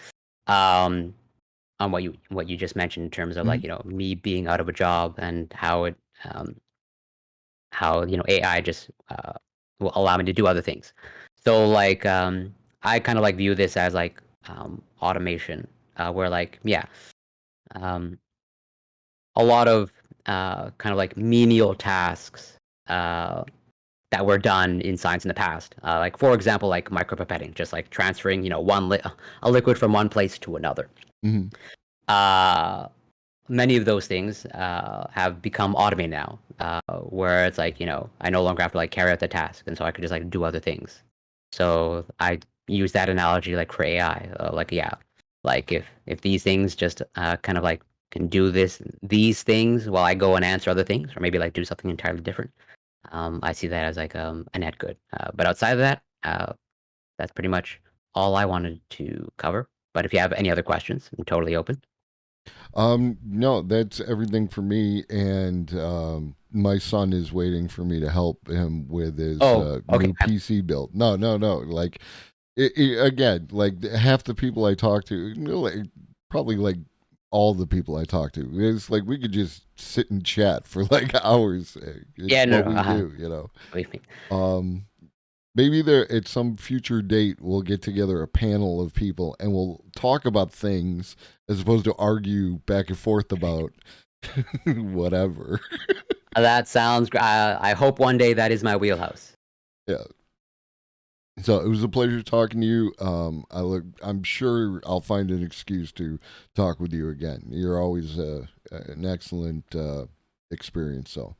on what you just mentioned in terms of like me being out of a job and how it how AI just will allow me to do other things. So like I kind of like view this as like automation, where like um, a lot of kind of like menial tasks that were done in science in the past. Like for example, like micropipetting, just like transferring a liquid from one place to another. Mm-hmm. Many of those things have become automated now, where it's like I no longer have to like carry out the task, and so I could just like do other things. So I use that analogy like for AI, like if these things just kind of like can do these things while I go and answer other things, or maybe like do something entirely different. I see that as like a net good. But outside of that, that's pretty much all I wanted to cover. But if you have any other questions, I'm totally open. No, that's everything for me. And my son is waiting for me to help him with his Okay. new PC build. No. Like, again, like half the people I talk to, probably like all the people I talk to, it's like we could just sit and chat for like hours. It's what we do, Believe me. Maybe there at some future date we'll get together a panel of people and we'll talk about things as opposed to argue back and forth about whatever. That sounds great. I hope one day that is my wheelhouse. Yeah. So it was a pleasure talking to you. I'm sure I'll find an excuse to talk with you again. You're always an excellent experience. So.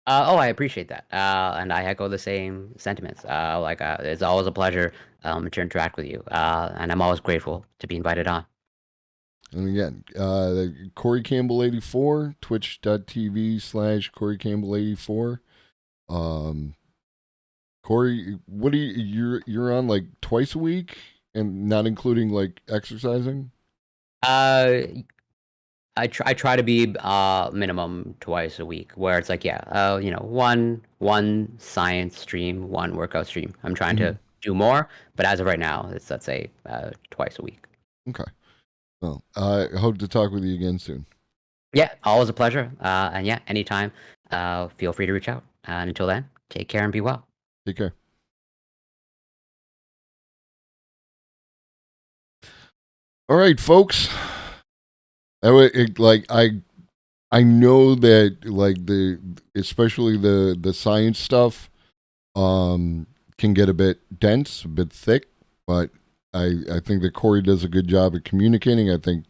I appreciate that, and I echo the same sentiments. It's always a pleasure to interact with you, and I'm always grateful to be invited on. And again, Corey Campbell 84, twitch.tv/Corey Campbell 84. Corey, what do you're on like twice a week, and not including like exercising? I try to be minimum twice a week, where it's like one science stream, one workout stream. I'm trying to do more, but as of right now, let's say twice a week. Okay. Well, I hope to talk with you again soon. Yeah, always a pleasure. And yeah, anytime, feel free to reach out. And until then, take care and be well. Take care. All right, folks. I know that like especially the science stuff can get a bit dense, a bit thick, but I think that Corey does a good job of communicating. I think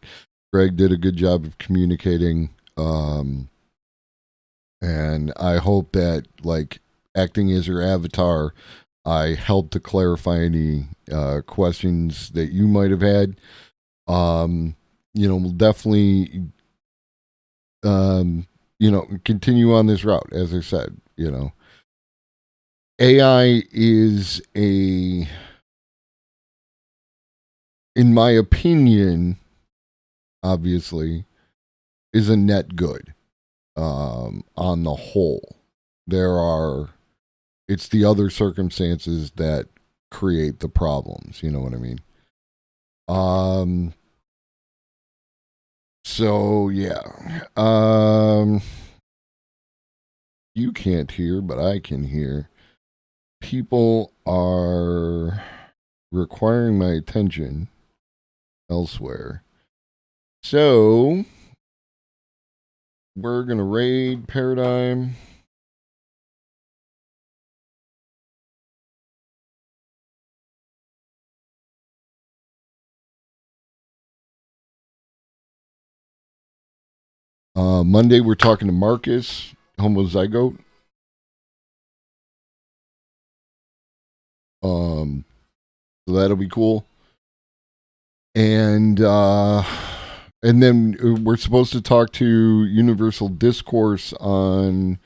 Greg did a good job of communicating, and I hope that like acting as your avatar, I helped to clarify any questions that you might have had. We'll definitely, continue on this route. As I said, AI is in my opinion, obviously, is a net good on the whole. It's the other circumstances that create the problems. You know what I mean? So yeah, you can't hear, but I can hear. People are requiring my attention elsewhere. So we're gonna raid Paradigm. Monday, we're talking to Marcus, homozygote. So that'll be cool. And then we're supposed to talk to Universal Discourse on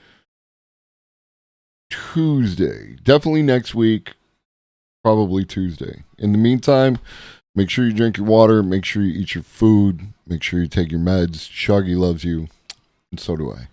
Tuesday. Definitely next week. Probably Tuesday. In the meantime, make sure you drink your water. Make sure you eat your food. Make sure you take your meds. Shuggy loves you. And so do I.